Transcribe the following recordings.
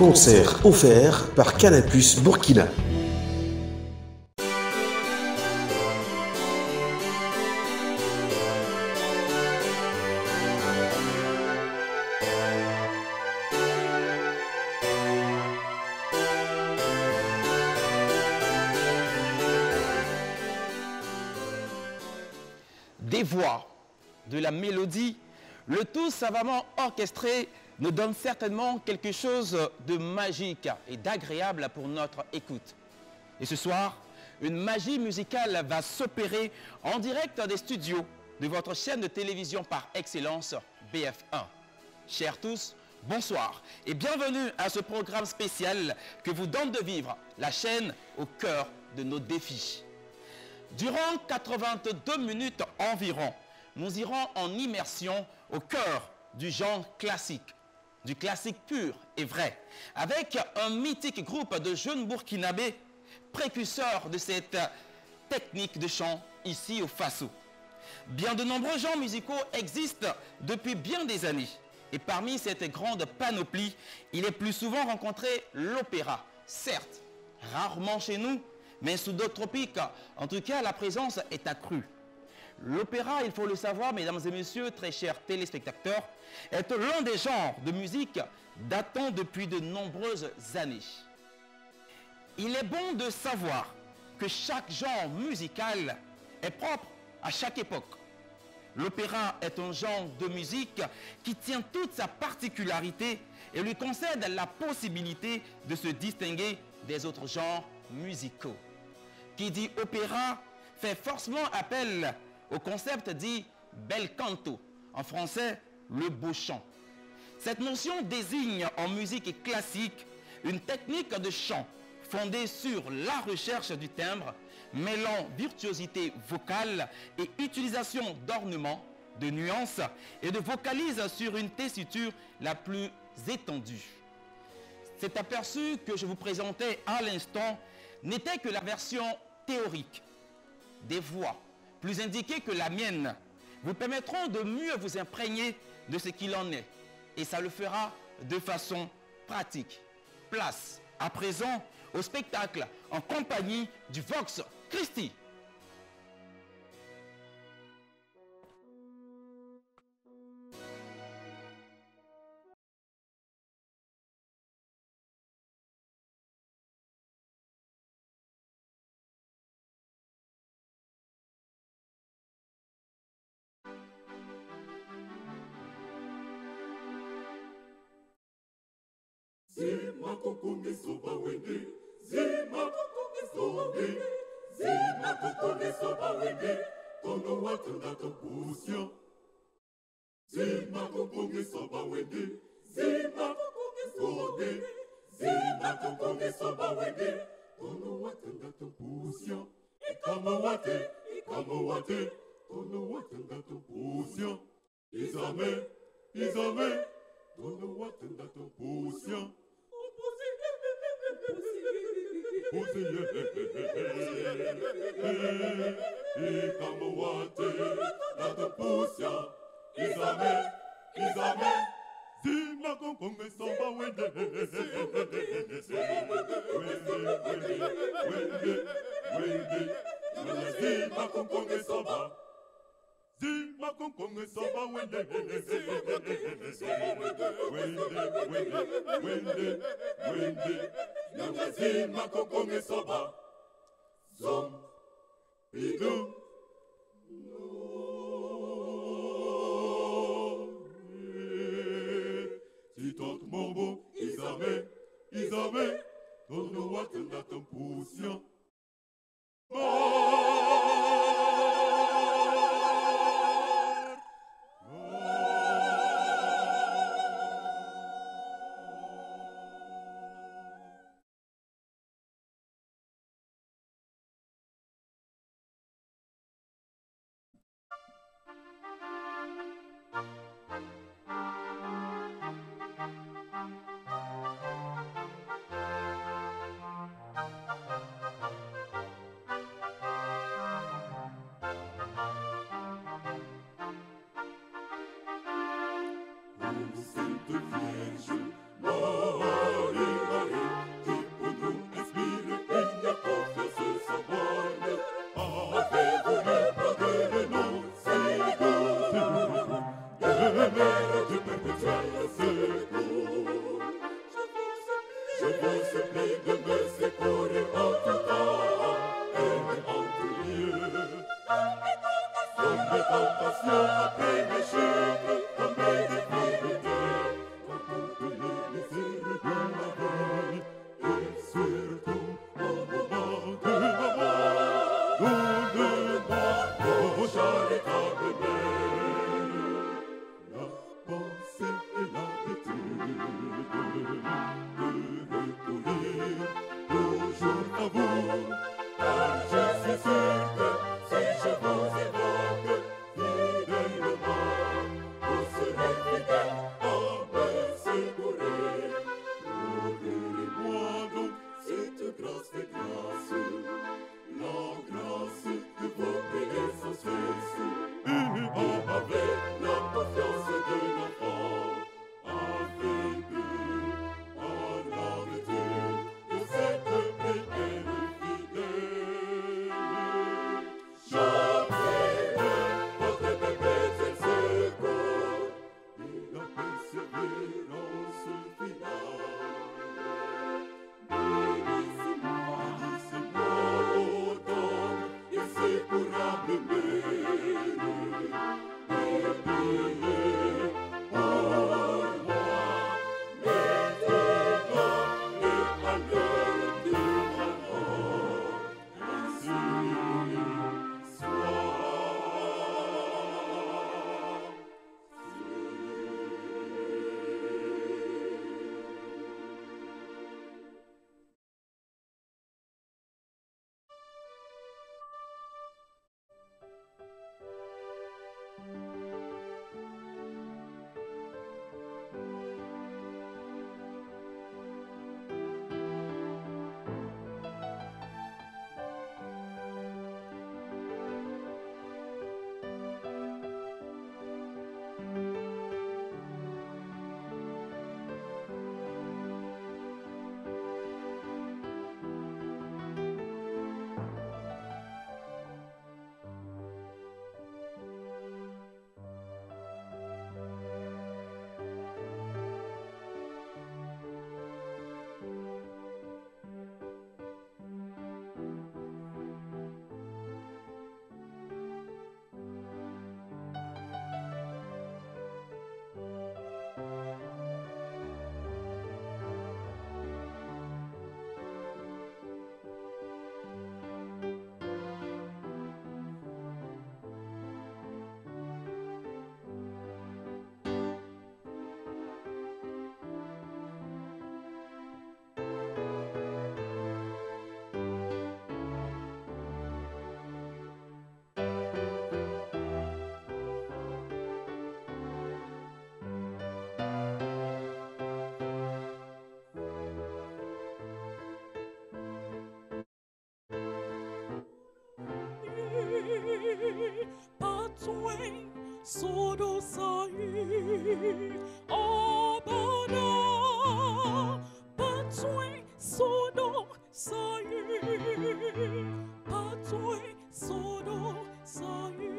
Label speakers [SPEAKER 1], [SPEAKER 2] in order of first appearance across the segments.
[SPEAKER 1] Concert offert par Canapus Burkina.
[SPEAKER 2] Des voix, de la mélodie, le tout savamment orchestré nous donne certainement quelque chose de magique et d'agréable pour notre écoute. Et ce soir, une magie musicale va s'opérer en direct des studios de votre chaîne de télévision par excellence, BF1. Chers tous, bonsoir et bienvenue à ce programme spécial que vous donne de vivre la chaîne au cœur de nos défis. Durant 82 minutes environ, nous irons en immersion au cœur du genre classique, du classique pur et vrai, avec un mythique groupe de jeunes Burkinabés, précurseurs de cette technique de chant ici au Faso. Bien de nombreux genres musicaux existent depuis bien des années. Et parmi cette grande panoplie, il est plus souvent rencontré l'opéra. Certes, rarement chez nous, mais sous d'autres tropiques, en tout cas, la présence est accrue. L'opéra, il faut le savoir, mesdames et messieurs, très chers téléspectateurs, est l'un des genres de musique datant depuis de nombreuses années. Il est bon de savoir que chaque genre musical est propre à chaque époque. L'opéra est un genre de musique qui tient toute sa particularité et lui concède la possibilité de se distinguer des autres genres musicaux. Qui dit opéra fait forcément appel au concept dit bel canto, en français le beau chant. Cette notion désigne en musique classique une technique de chant fondée sur la recherche du timbre, mêlant virtuosité vocale et utilisation d'ornements, de nuances et de vocalises sur une tessiture la plus étendue. Cet aperçu que je vous présentais à l'instant n'était que la version théorique. Des voix plus indiquées que la mienne vous permettront de mieux vous imprégner de ce qu'il en est. Et ça le fera de façon pratique. Place à présent au spectacle en compagnie du Vox Christi.
[SPEAKER 3] Zima kukunge soba wende, zima kukunge soba wende, zima kukunge soba wende, kono watunda topusya. Zima kukunge soba wende, zima kukunge soba wende, zima kukunge soba wende, kono watunda topusya. Ikamo wate, kono watunda topusya. Izame, kono watunda topusya. Zima kongonge soba wende, zima kongonge soba. Zima kongonge soba wende, Nanga zima kongonge soba. Zom, bidum, Titot mobo, izame, tono watenda tampusya. Sainte Vierge, Marie, vous supplie de me secourir en tout temps et en tout lieu. Comme mes tentations après mes chutes, comme mes difficultés, dans toutes les misères de la vie, et surtout au moment de ma mort, donne-moi ton charitable mère. La pensée et l'habitude de recourir toujours à vous, car je suis sûr que si je vous évoque fidèlement, vous serez fidèle à me secourir. Procurez-moi donc cette grâce des grâces, la grâce de vos prières sans cesse, avec la confiance de l'enfant, aveugle à la vertu de cette prière fidèle. Chantez-le, votre perpétuel secours et la persévérance finale. Bénissez-moi, ô Dôme, inséparable mère, et priez pour moi, maintenant et à l'heure de ma mort. Ainsi soit.
[SPEAKER 4] Patway, sodo sai, abada. Patway, sodo sai, patway, sodo sai.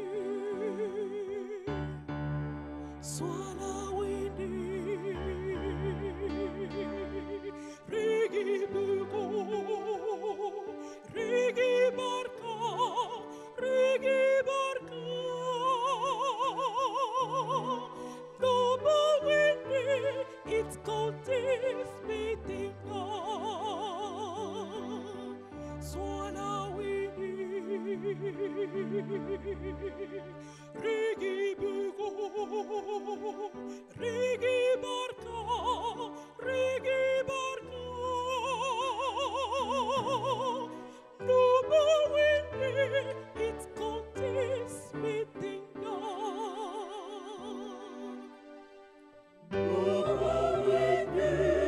[SPEAKER 4] Sois la winnie, Rigi bugo, Rigi barca, Rigi barca. Double winnie, it's cold this meeting. Sois la winnie, Rigi bugo, Rigi barca, Rigi barca. Double winnie, it's cold this meeting.
[SPEAKER 3] Double winnie.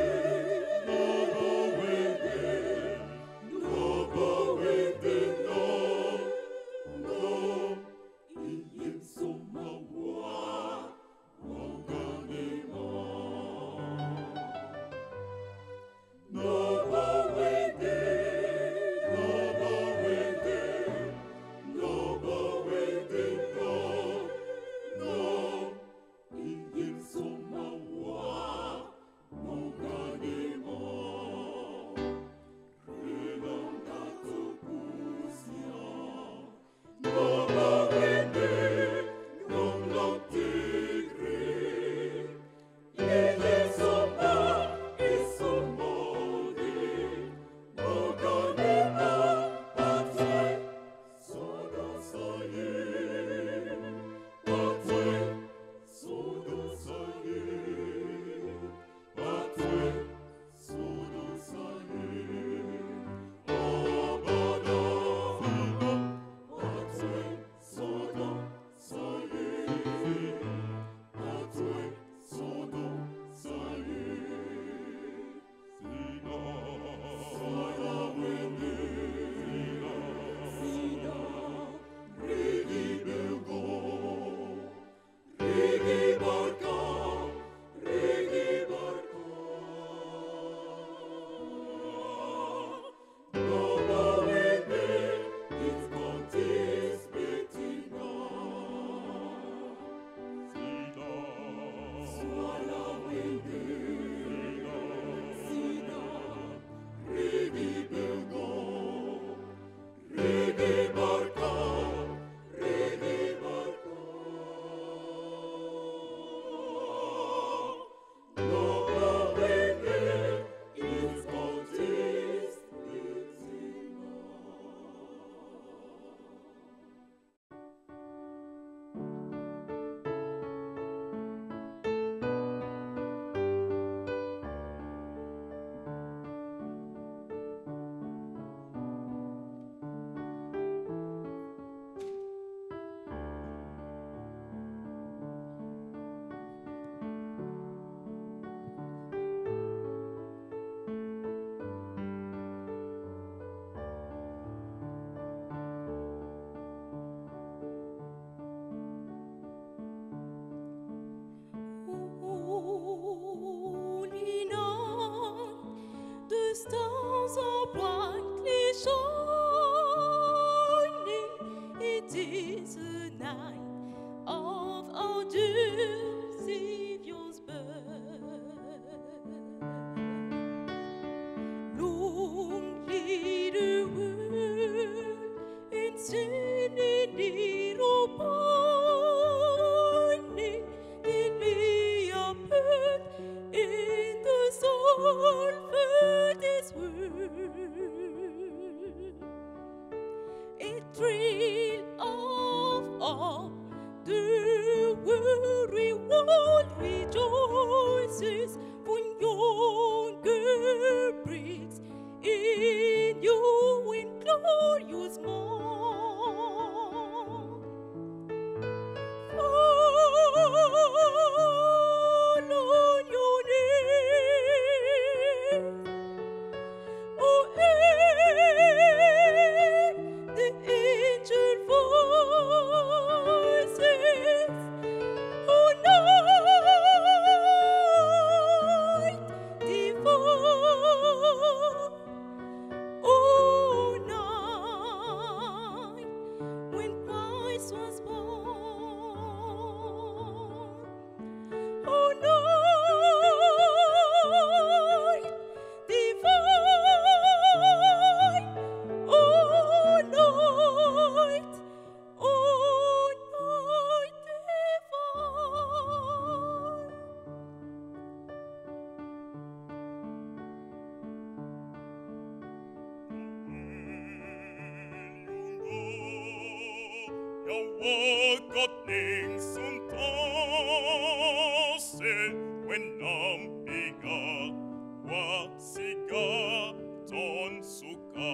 [SPEAKER 4] for this world. A thrill of all the weary world rejoices when younger breaks in you in glorious morn. Fall on your knees, oh, hear the angel voices, oh, night divine, oh, night when Christ was born. Oh, night divine, oh, night
[SPEAKER 3] Gatning som tassel when nampiga watsiga tonsuka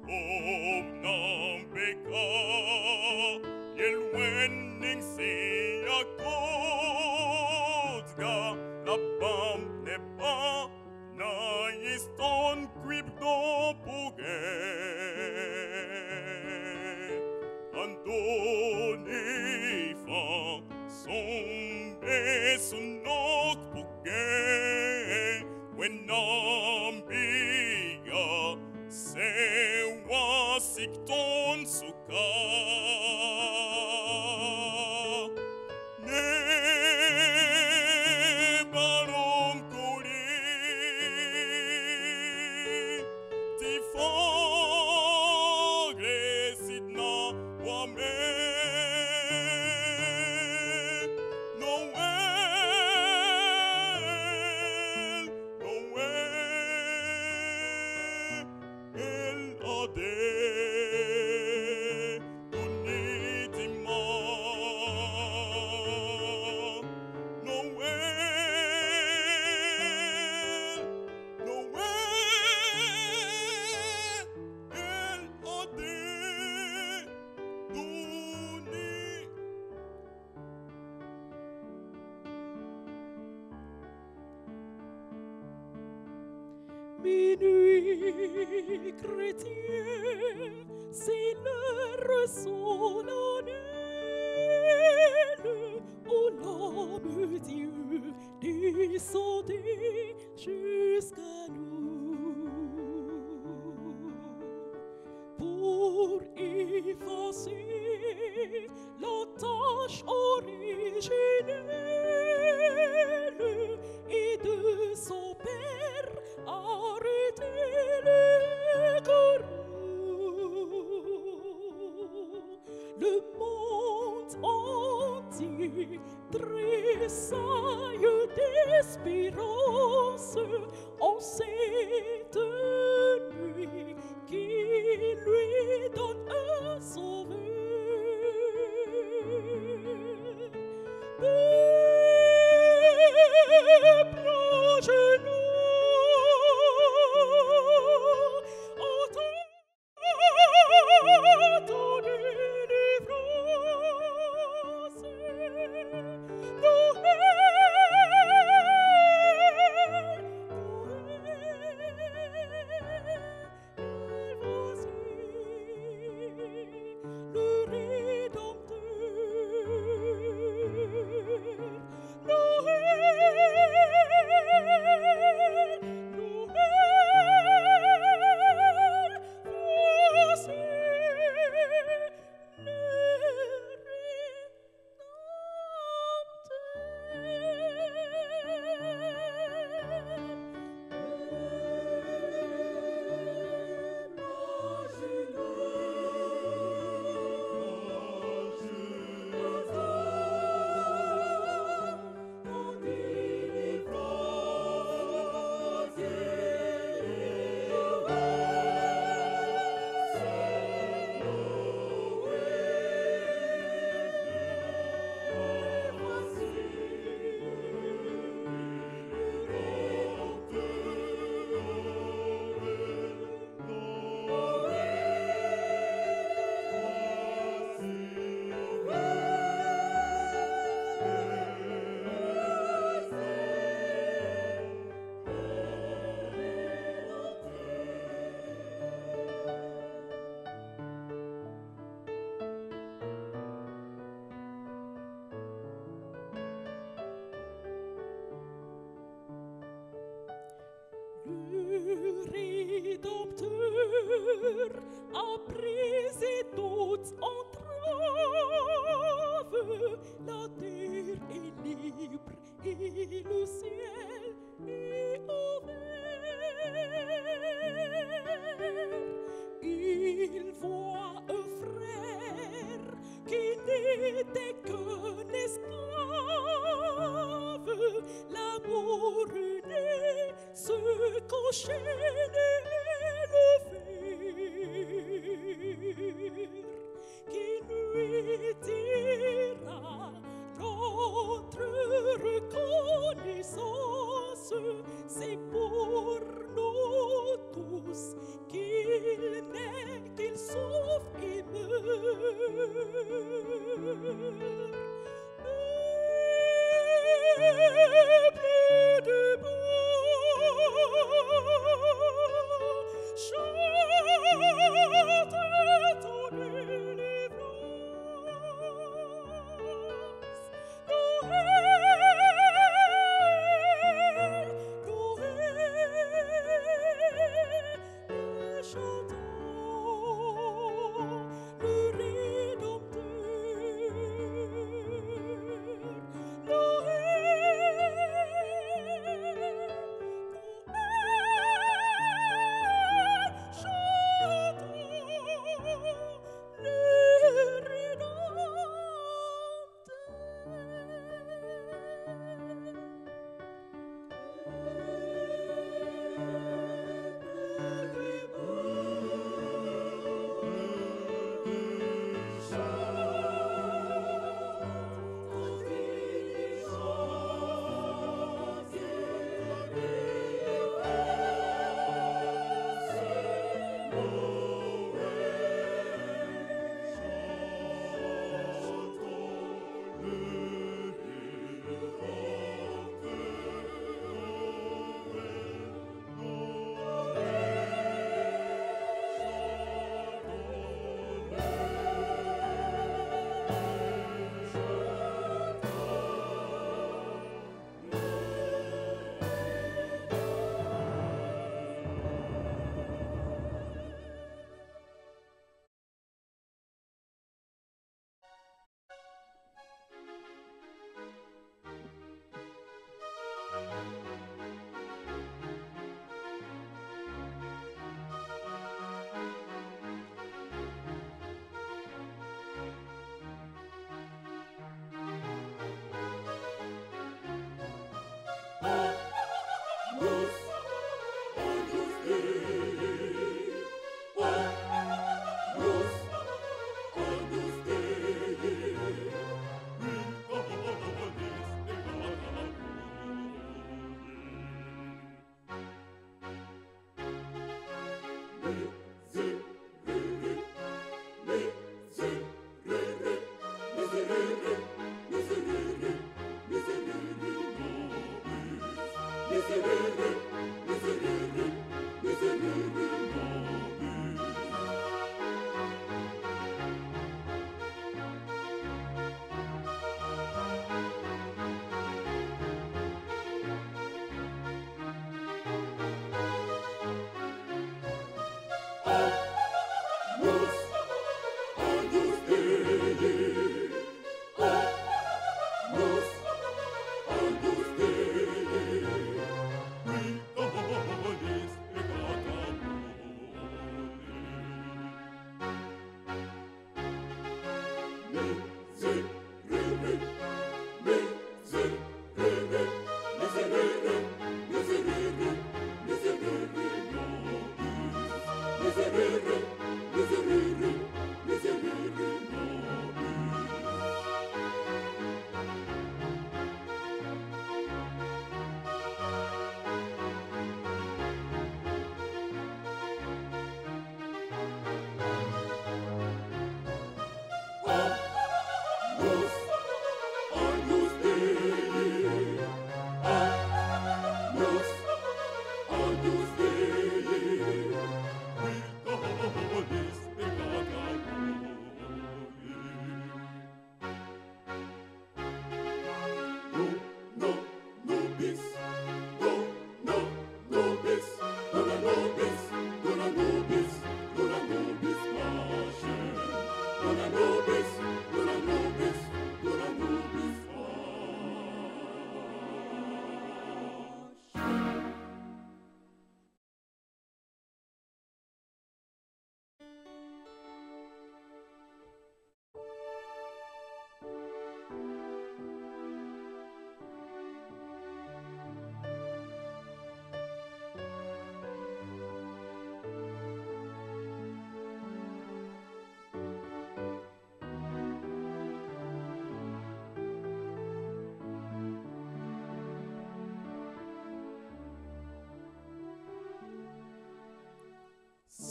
[SPEAKER 3] Ob nampika yelwenning siya kodga labam nepa na iston krib do puge Andoni fa sombe sunok puge when nambiga se wasikton suka ne barom kuri ti fogre sidna wame
[SPEAKER 4] Minuit chrétien, c'est l'heure solennelle où l'homme Dieu descendait jusqu'à nous pour effacer la tâche originelle et de son Père arrêter le courroux. Le monde entier tressaille d'espérance en cette nuit qui lui donne un sauveur. Peuple à genoux, entends ton délivrance. Noël, Noël, a brisé toutes entraves. La terre est libre et le ciel est ouvert. Il voit un frère qui n'était qu'un esclave. L'amour né se qu'enchaîne le fer, qui lui dira notre reconnaissance, c'est pour nous tous qu'il naît, qu'il souffre et meurt. Plus debout, chante ton délivrance. Noël, Noël, chantons le Rédempteur.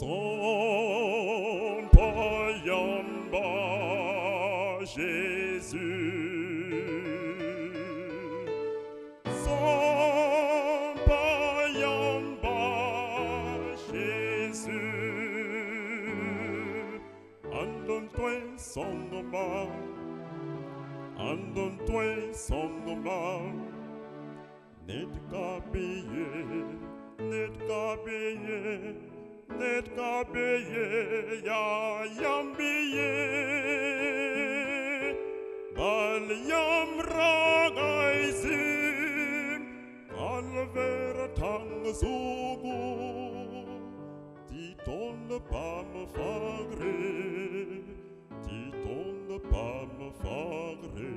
[SPEAKER 3] Son payamba Jésus, son payamba Jésus, andon-toi son nom, net kabeye, ya yambiye, bal yam ragaizim, alvera tang sugu, titon pas me fagre, titon pas me fagre.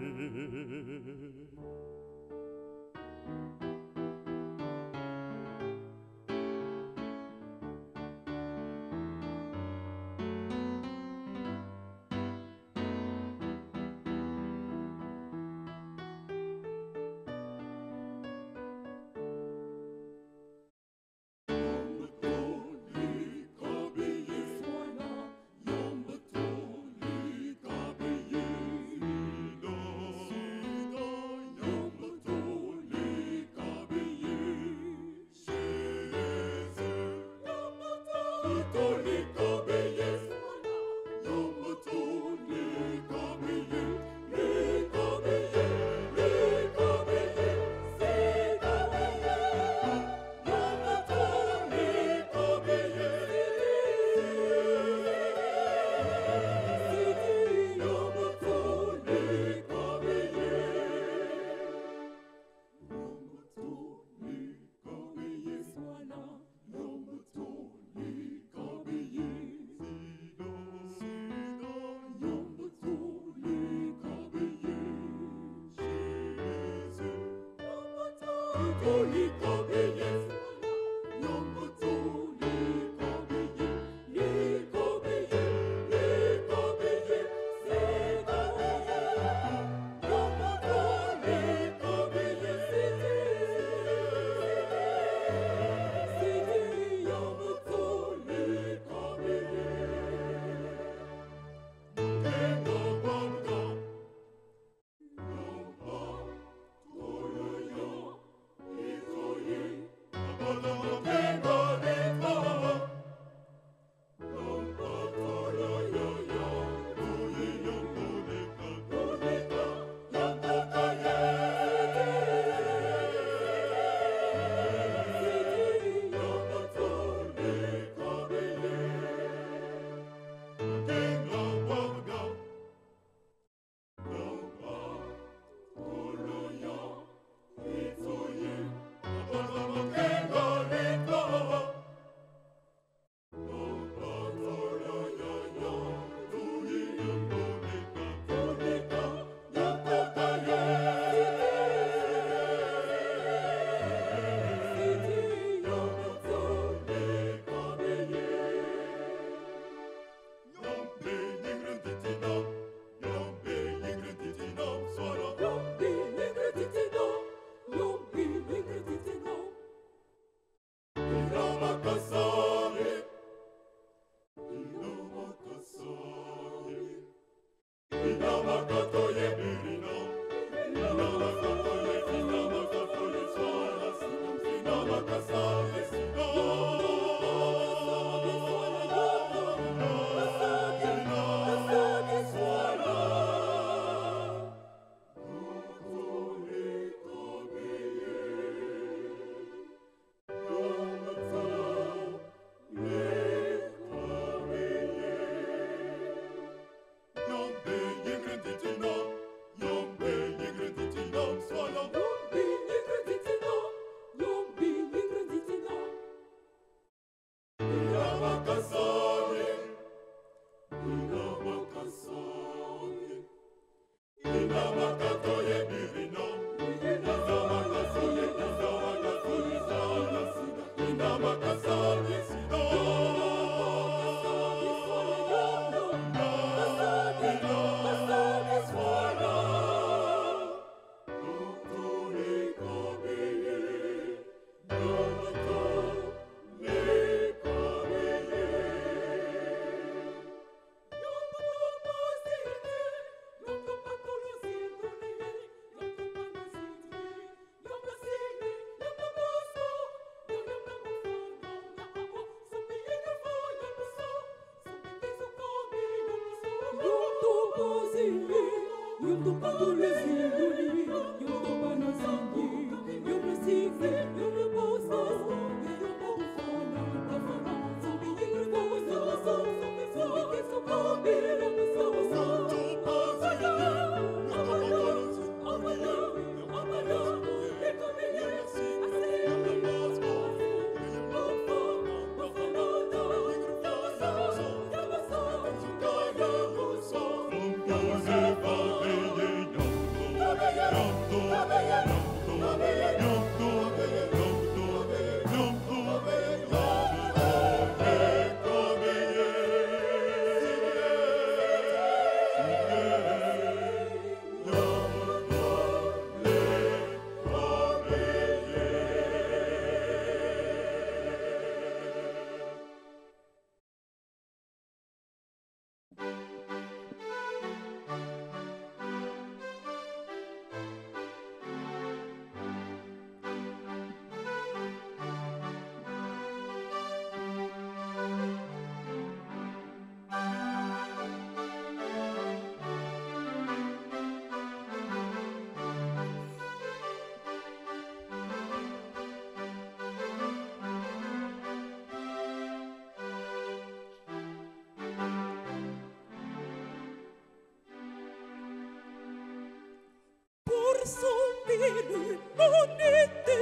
[SPEAKER 4] Sauver mon été,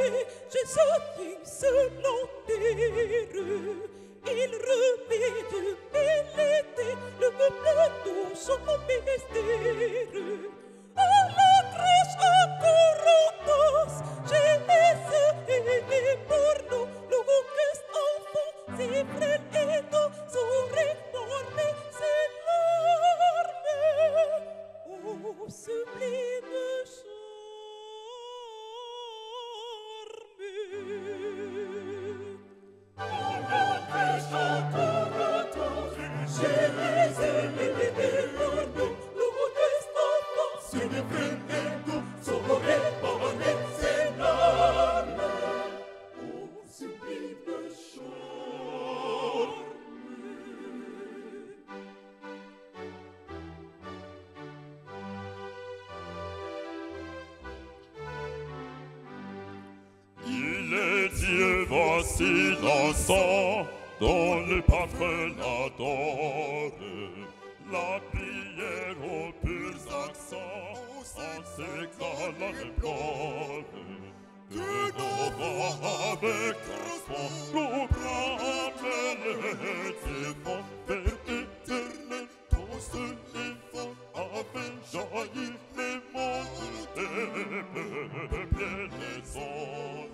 [SPEAKER 4] j'ai sorti selon terre. Il revêt de l'été, le plateau son mystère. À la crèche à Corotos, j'ai essayé pour nous, l'auguste enfant, si frêle et doux, saurait former ses larmes. Oh, sublime chant.
[SPEAKER 3] Dieu, voici l'encens dont le parfum l'adore. La prière aux purs accents en s'égalant le plore. Que nos voix avec transport nous ramènent Dieu vont vers l'éternel. Ton seul effort avait jailli les mondes et peuplé les ondes.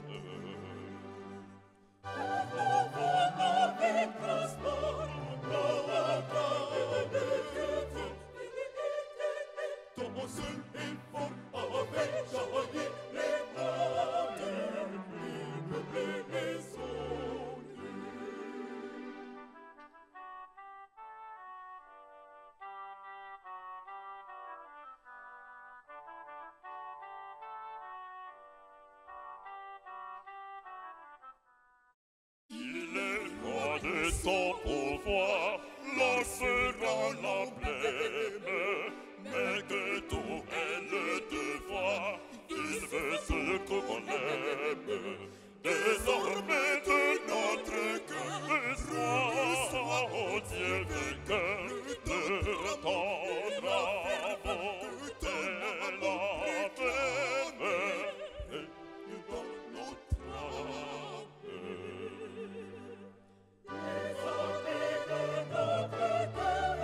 [SPEAKER 3] Ton seul effort avait jailli les mondes et peuplé les ondes. Il est roi de son pouvoir, lancera la blême, mais que tout est le devoir, il veut ce qu'on aime. Désormais de notre cœur, sois, ô Dieu vainqueur, de ton amour, t'es la peine, et dans notre âme. Désormais de notre cœur,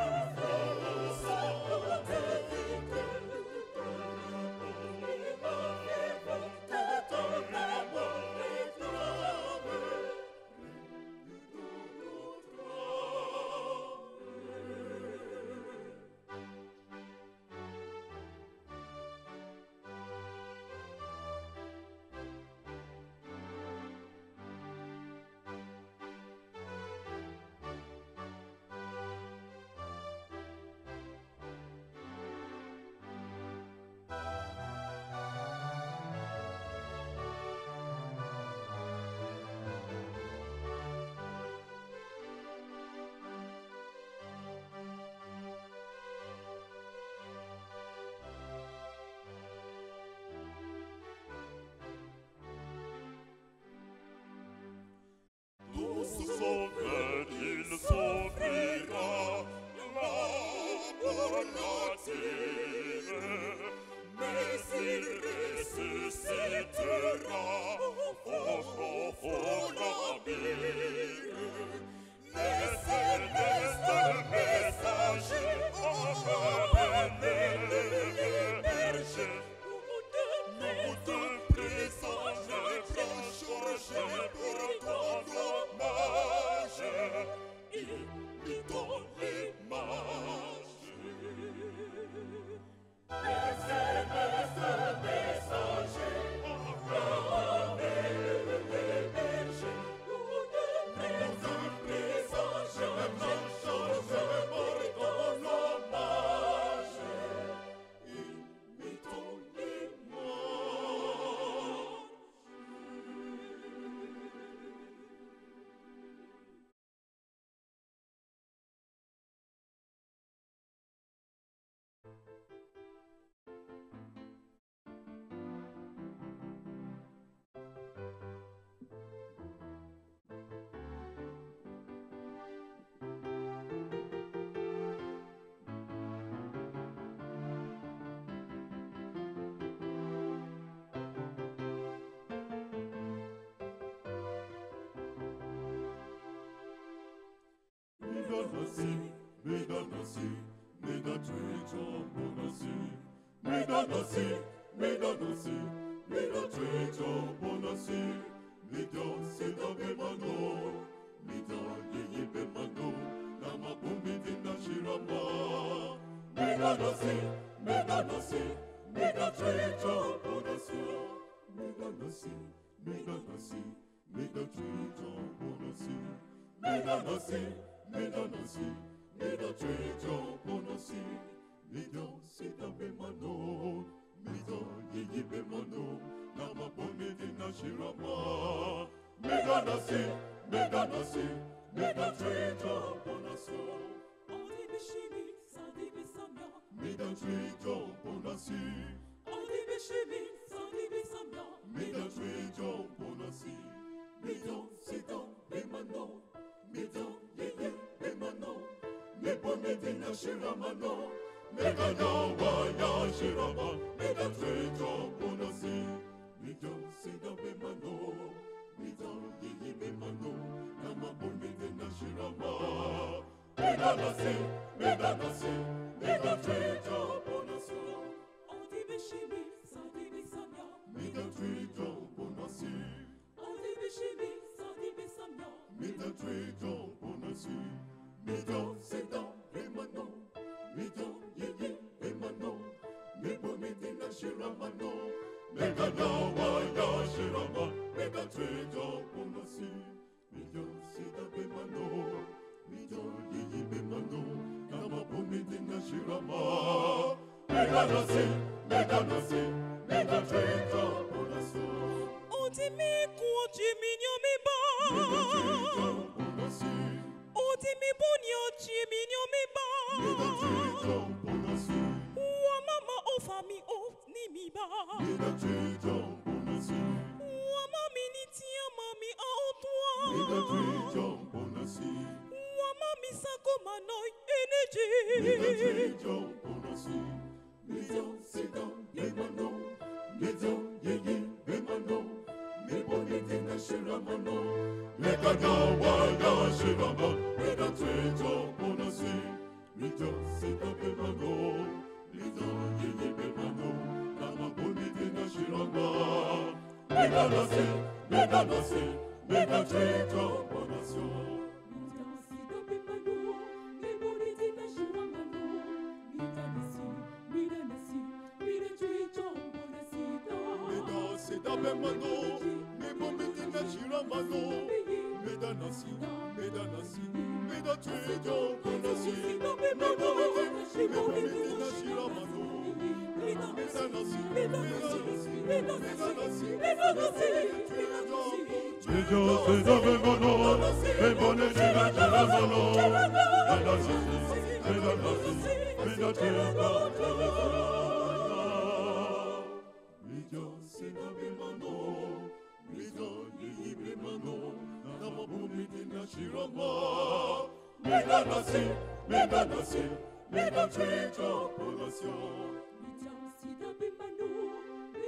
[SPEAKER 4] Shirama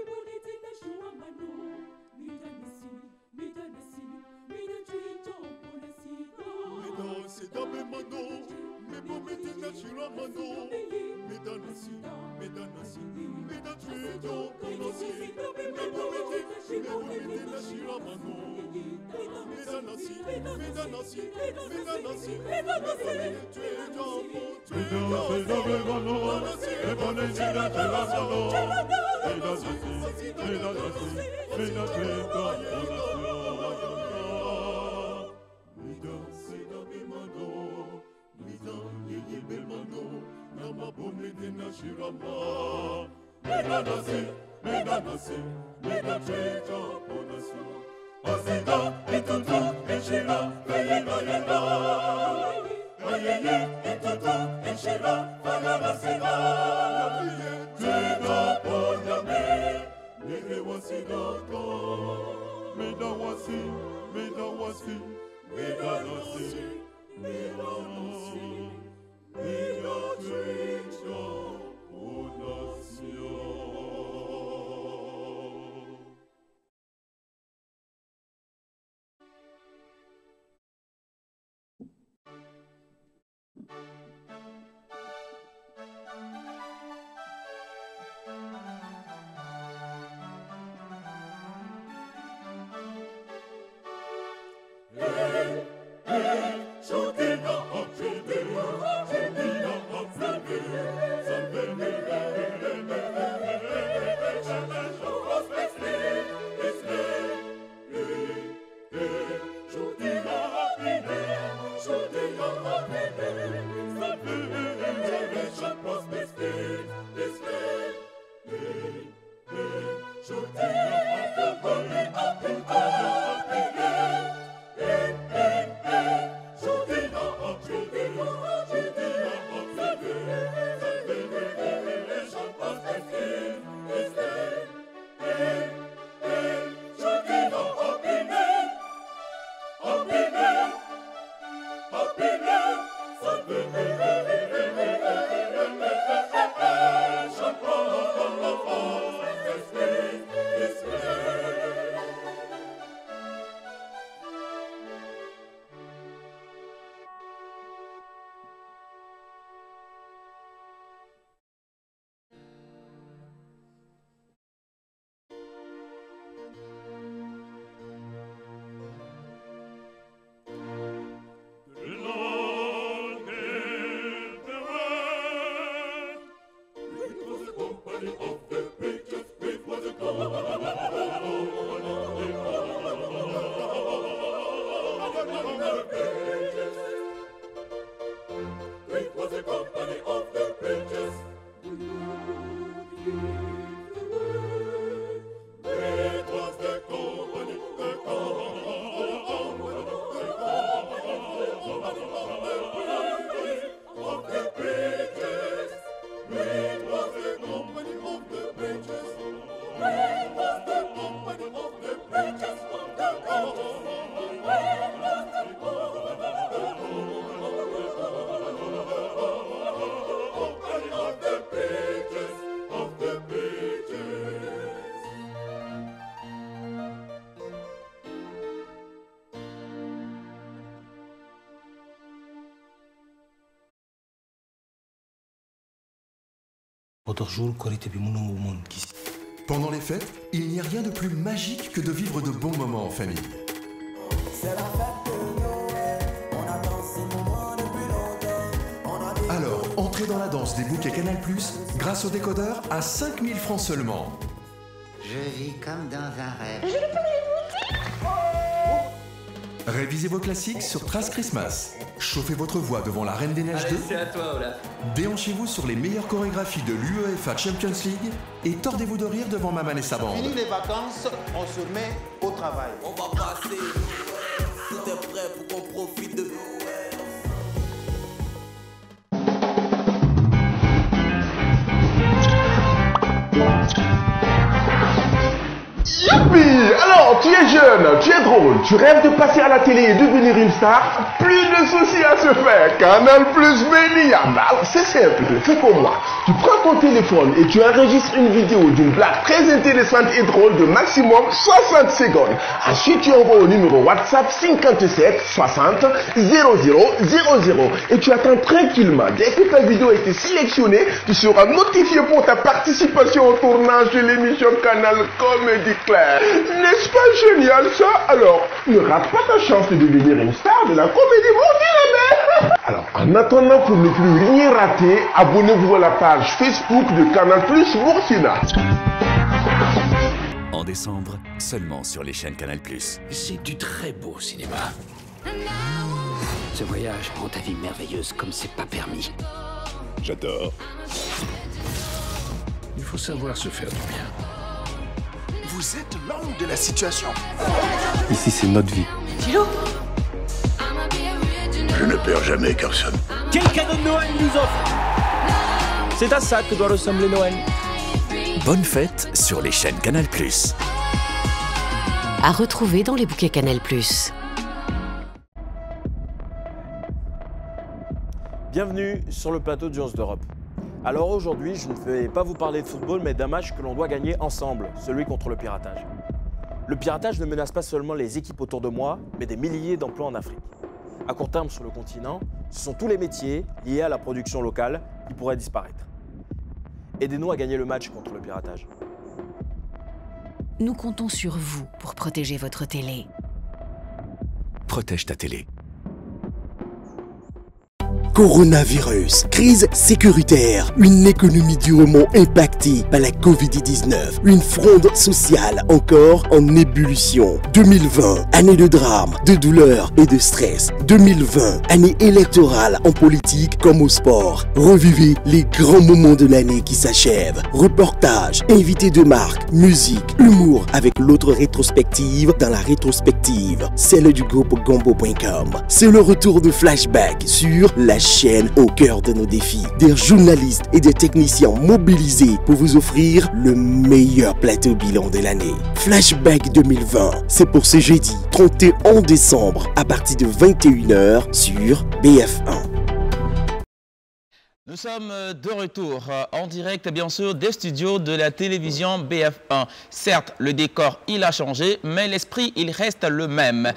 [SPEAKER 4] no,
[SPEAKER 3] Bometina Shiramano, Medanasi, Medanasi, Medatrito, Konosi, Bometina Shiramano, Medanasi, Medanasi, Medanasi,
[SPEAKER 1] Pendant les fêtes, il n'y a rien de plus magique que de vivre de bons moments en famille.
[SPEAKER 5] C'est la fête de Noël, on attend ces moments depuis longtemps.
[SPEAKER 1] Alors, entrez dans la danse des bouquets Canal+, grâce au décodeur à 5000 francs seulement.
[SPEAKER 6] Je vis comme dans un rêve.
[SPEAKER 1] Révisez vos classiques sur Trace Christmas. Chauffez votre voix devant la Reine des Neiges 2.
[SPEAKER 7] C'est à toi, Olaf.
[SPEAKER 1] Déhanchez-vous sur les meilleures chorégraphies de l'UEFA Champions League et tordez-vous de rire devant Maman et sa bande.
[SPEAKER 8] Fini les vacances, on se met au travail.
[SPEAKER 5] On va passer Noël, tout est prêt pour qu'on profite de Noël.
[SPEAKER 9] Youpi! Alors, tu
[SPEAKER 7] es jeune, tu es drôle, tu rêves de passer à la télé et devenir une star, plus de soucis à se faire. Canal Plus Média. C'est simple, fais comme moi. Tu prends ton téléphone et tu enregistres une vidéo d'une blague très intéressante et drôle de maximum 60 secondes. Ensuite, tu envoies au numéro WhatsApp 57 60 00 00 et tu attends tranquillement. Dès que ta vidéo a été sélectionnée, tu seras notifié pour ta participation au tournage de l'émission Canal Comédie Claire. N'est-ce pas génial ça? Alors, ne rate pas ta chance de devenir une star de la comédie mondiale. Alors, en attendant, pour ne plus rien rater, abonnez-vous à la page Facebook de Canal Plus Burkina.
[SPEAKER 9] En décembre, seulement sur les chaînes Canal Plus.
[SPEAKER 10] C'est du très beau cinéma. Ce voyage rend ta vie merveilleuse comme c'est pas permis.
[SPEAKER 11] J'adore.
[SPEAKER 10] Il faut savoir se faire du bien.
[SPEAKER 11] Vous êtes l'homme de la situation.
[SPEAKER 12] Ici, c'est notre vie.
[SPEAKER 4] Philo.
[SPEAKER 11] Je ne perds jamais, Carson.
[SPEAKER 13] Quel cadeau de Noël nous offre? C'est à ça que doit ressembler Noël.
[SPEAKER 9] Bonne fête sur les chaînes Canal Plus.
[SPEAKER 14] À retrouver dans les bouquets Canal Plus.
[SPEAKER 13] Bienvenue sur le plateau d'Urgence d'Europe. Alors aujourd'hui, je ne vais pas vous parler de football, mais d'un match que l'on doit gagner ensemble, celui contre le piratage. Le piratage ne menace pas seulement les équipes autour de moi, mais des milliers d'emplois en Afrique. À court terme sur le continent, ce sont tous les métiers liés à la production locale qui pourraient disparaître. Aidez-nous à gagner le match contre le piratage.
[SPEAKER 14] Nous comptons sur vous pour protéger votre télé.
[SPEAKER 9] Protège ta télé.
[SPEAKER 15] Coronavirus, crise sécuritaire, une économie durement impactée par la Covid-19, une fronde sociale encore en ébullition. 2020, année de drame, de douleur et de stress. 2020, année électorale en politique comme au sport. Revivez les grands moments de l'année qui s'achèvent. Reportages, invités de marque, musique, humour avec l'autre rétrospective dans la rétrospective, celle du groupe Gombo.com. C'est le retour de Flashback sur la chaîne au cœur de nos défis. Des journalistes et des techniciens mobilisés pour vous offrir le meilleur plateau bilan de l'année. Flashback 2020, c'est pour ce jeudi 31 décembre à partir de 21h sur BF1.
[SPEAKER 2] Nous sommes de retour en direct, bien sûr, des studios de la télévision BF1. Certes, le décor, il a changé, mais l'esprit, il reste le même.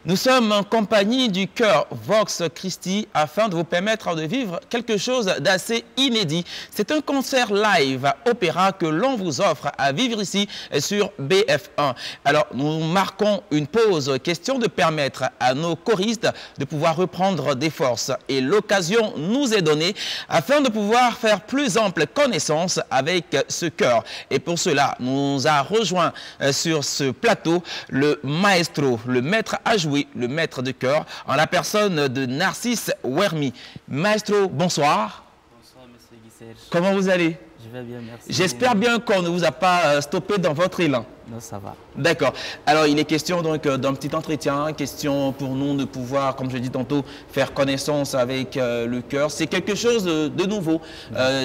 [SPEAKER 2] Nous sommes en compagnie du chœur Vox Christi afin de vous permettre de vivre quelque chose d'assez inédit. C'est un concert live opéra que l'on vous offre à vivre ici sur BF1. Alors, nous marquons une pause, question de permettre à nos choristes de pouvoir reprendre des forces. Et l'occasion nous est donnée afin de pouvoir faire plus ample connaissance avec ce chœur. Et pour cela, nous a rejoint sur ce plateau le maestro, le maître à jouer, le maître de chœur, en la personne de Narcisse Wermi. Maestro, bonsoir.
[SPEAKER 16] Bonsoir, monsieur Guy-Serge.
[SPEAKER 2] Comment vous allez?
[SPEAKER 16] Je vais bien, merci.
[SPEAKER 2] J'espère bien qu'on ne vous a pas stoppé dans votre élan.
[SPEAKER 16] Non, ça va.
[SPEAKER 2] D'accord. Alors, il est question donc d'un petit entretien, question pour nous de pouvoir, comme je dis tantôt, faire connaissance avec le chœur. C'est quelque chose de nouveau,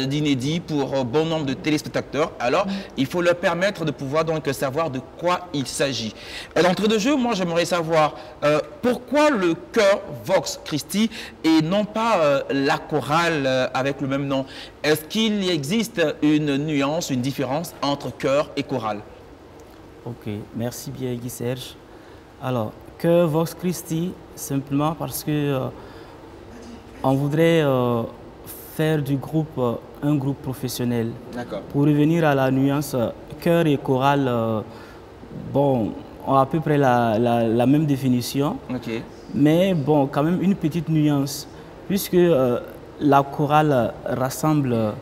[SPEAKER 2] d'inédit pour bon nombre de téléspectateurs. Alors, il faut leur permettre de pouvoir donc savoir de quoi il s'agit. D'entrée de jeu, moi, j'aimerais savoir pourquoi le chœur Vox Christi et non pas la chorale avec le même nom. Est-ce qu'il existe une nuance, une différence entre chœur et chorale?
[SPEAKER 16] Ok, merci bien Guy Serge. Alors, chœur Vox Christi, simplement parce que on voudrait faire du groupe un groupe professionnel.
[SPEAKER 2] D'accord.
[SPEAKER 16] Pour revenir à la nuance, chœur et chorale, bon, ont à peu près la même définition.
[SPEAKER 2] Ok.
[SPEAKER 16] Mais bon, quand même une petite nuance, puisque la chorale rassemble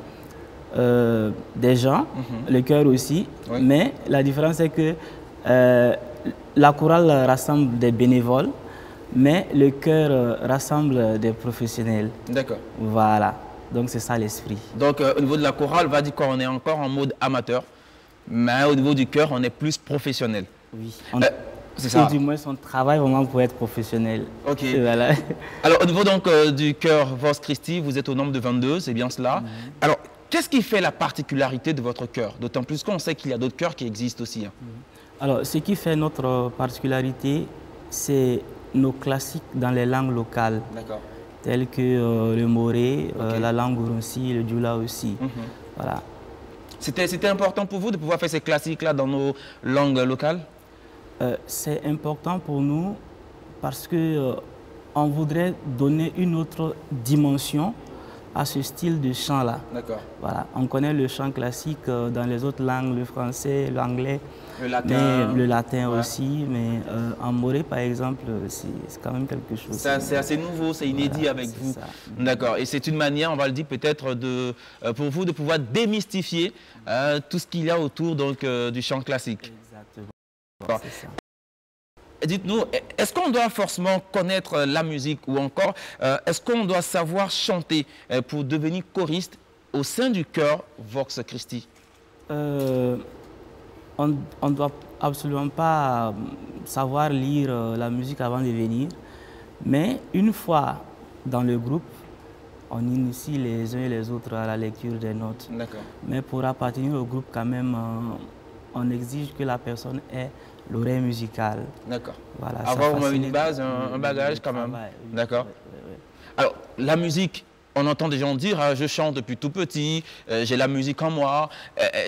[SPEAKER 16] des gens, le chœur aussi, oui. Mais la différence c'est que la chorale rassemble des bénévoles, mais le chœur rassemble des professionnels.
[SPEAKER 2] D'accord.
[SPEAKER 16] Voilà, donc c'est ça l'esprit.
[SPEAKER 2] Donc au niveau de la chorale, on va dire qu'on est encore en mode amateur, mais au niveau du chœur, on est plus professionnel.
[SPEAKER 16] Oui.
[SPEAKER 2] C'est ça.
[SPEAKER 16] Du moins, on travaille vraiment pour être professionnel.
[SPEAKER 2] Ok.
[SPEAKER 16] Voilà.
[SPEAKER 2] Alors au niveau donc du chœur Vox Christi, vous êtes au nombre de 22, c'est bien cela. Alors, qu'est-ce qui fait la particularité de votre chœur? D'autant plus qu'on sait qu'il y a d'autres chœurs qui existent aussi.
[SPEAKER 16] Alors, ce qui fait notre particularité, c'est nos classiques dans les langues locales.
[SPEAKER 2] D'accord.
[SPEAKER 16] Tels que le moré, la langue Wurunsi, le djoula aussi. Voilà.
[SPEAKER 2] C'était important pour vous de pouvoir faire ces classiques-là dans nos langues locales?
[SPEAKER 16] C'est important pour nous parce que on voudrait donner une autre dimension à ce style de chant-là.
[SPEAKER 2] D'accord.
[SPEAKER 16] Voilà. On connaît le chant classique dans les autres langues, le français, l'anglais, le latin aussi, mais en moré, par exemple, c'est quand même quelque chose.
[SPEAKER 2] C'est assez nouveau, c'est inédit avec vous. D'accord. Et c'est une manière, on va le dire peut-être, pour vous de pouvoir démystifier tout ce qu'il y a autour donc, du chant classique.
[SPEAKER 16] Exactement. C'est ça.
[SPEAKER 2] Dites-nous, est-ce qu'on doit forcément connaître la musique ou encore est-ce qu'on doit savoir chanter pour devenir choriste au sein du chœur Vox Christi?
[SPEAKER 16] On ne doit absolument pas savoir lire la musique avant de venir, mais une fois dans le groupe, on initie les uns et les autres à la lecture des notes.
[SPEAKER 2] D'accord.
[SPEAKER 16] Mais pour appartenir au groupe, quand même, on exige que la personne ait l'oreille musicale.
[SPEAKER 2] D'accord.
[SPEAKER 16] Voilà,
[SPEAKER 2] avoir au moins une base, un bagage quand même. D'accord. Alors, la musique, on entend des gens dire je chante depuis tout petit, j'ai la musique en moi.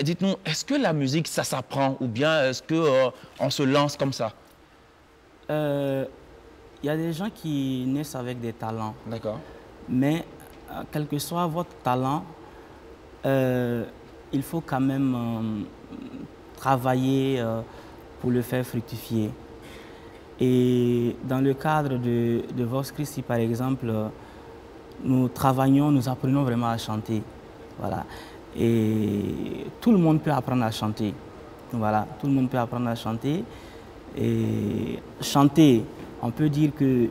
[SPEAKER 2] Dites-nous, est-ce que la musique, ça s'apprend ou bien est-ce qu'on se lance comme ça?
[SPEAKER 16] Il y a des gens qui naissent avec des talents.
[SPEAKER 2] D'accord.
[SPEAKER 16] Mais quel que soit votre talent, il faut quand même travailler pour le faire fructifier. Et dans le cadre de Vox Christi, par exemple, nous travaillons, nous apprenons vraiment à chanter. Voilà. Et tout le monde peut apprendre à chanter. Voilà, tout le monde peut apprendre à chanter. Et chanter, on peut dire que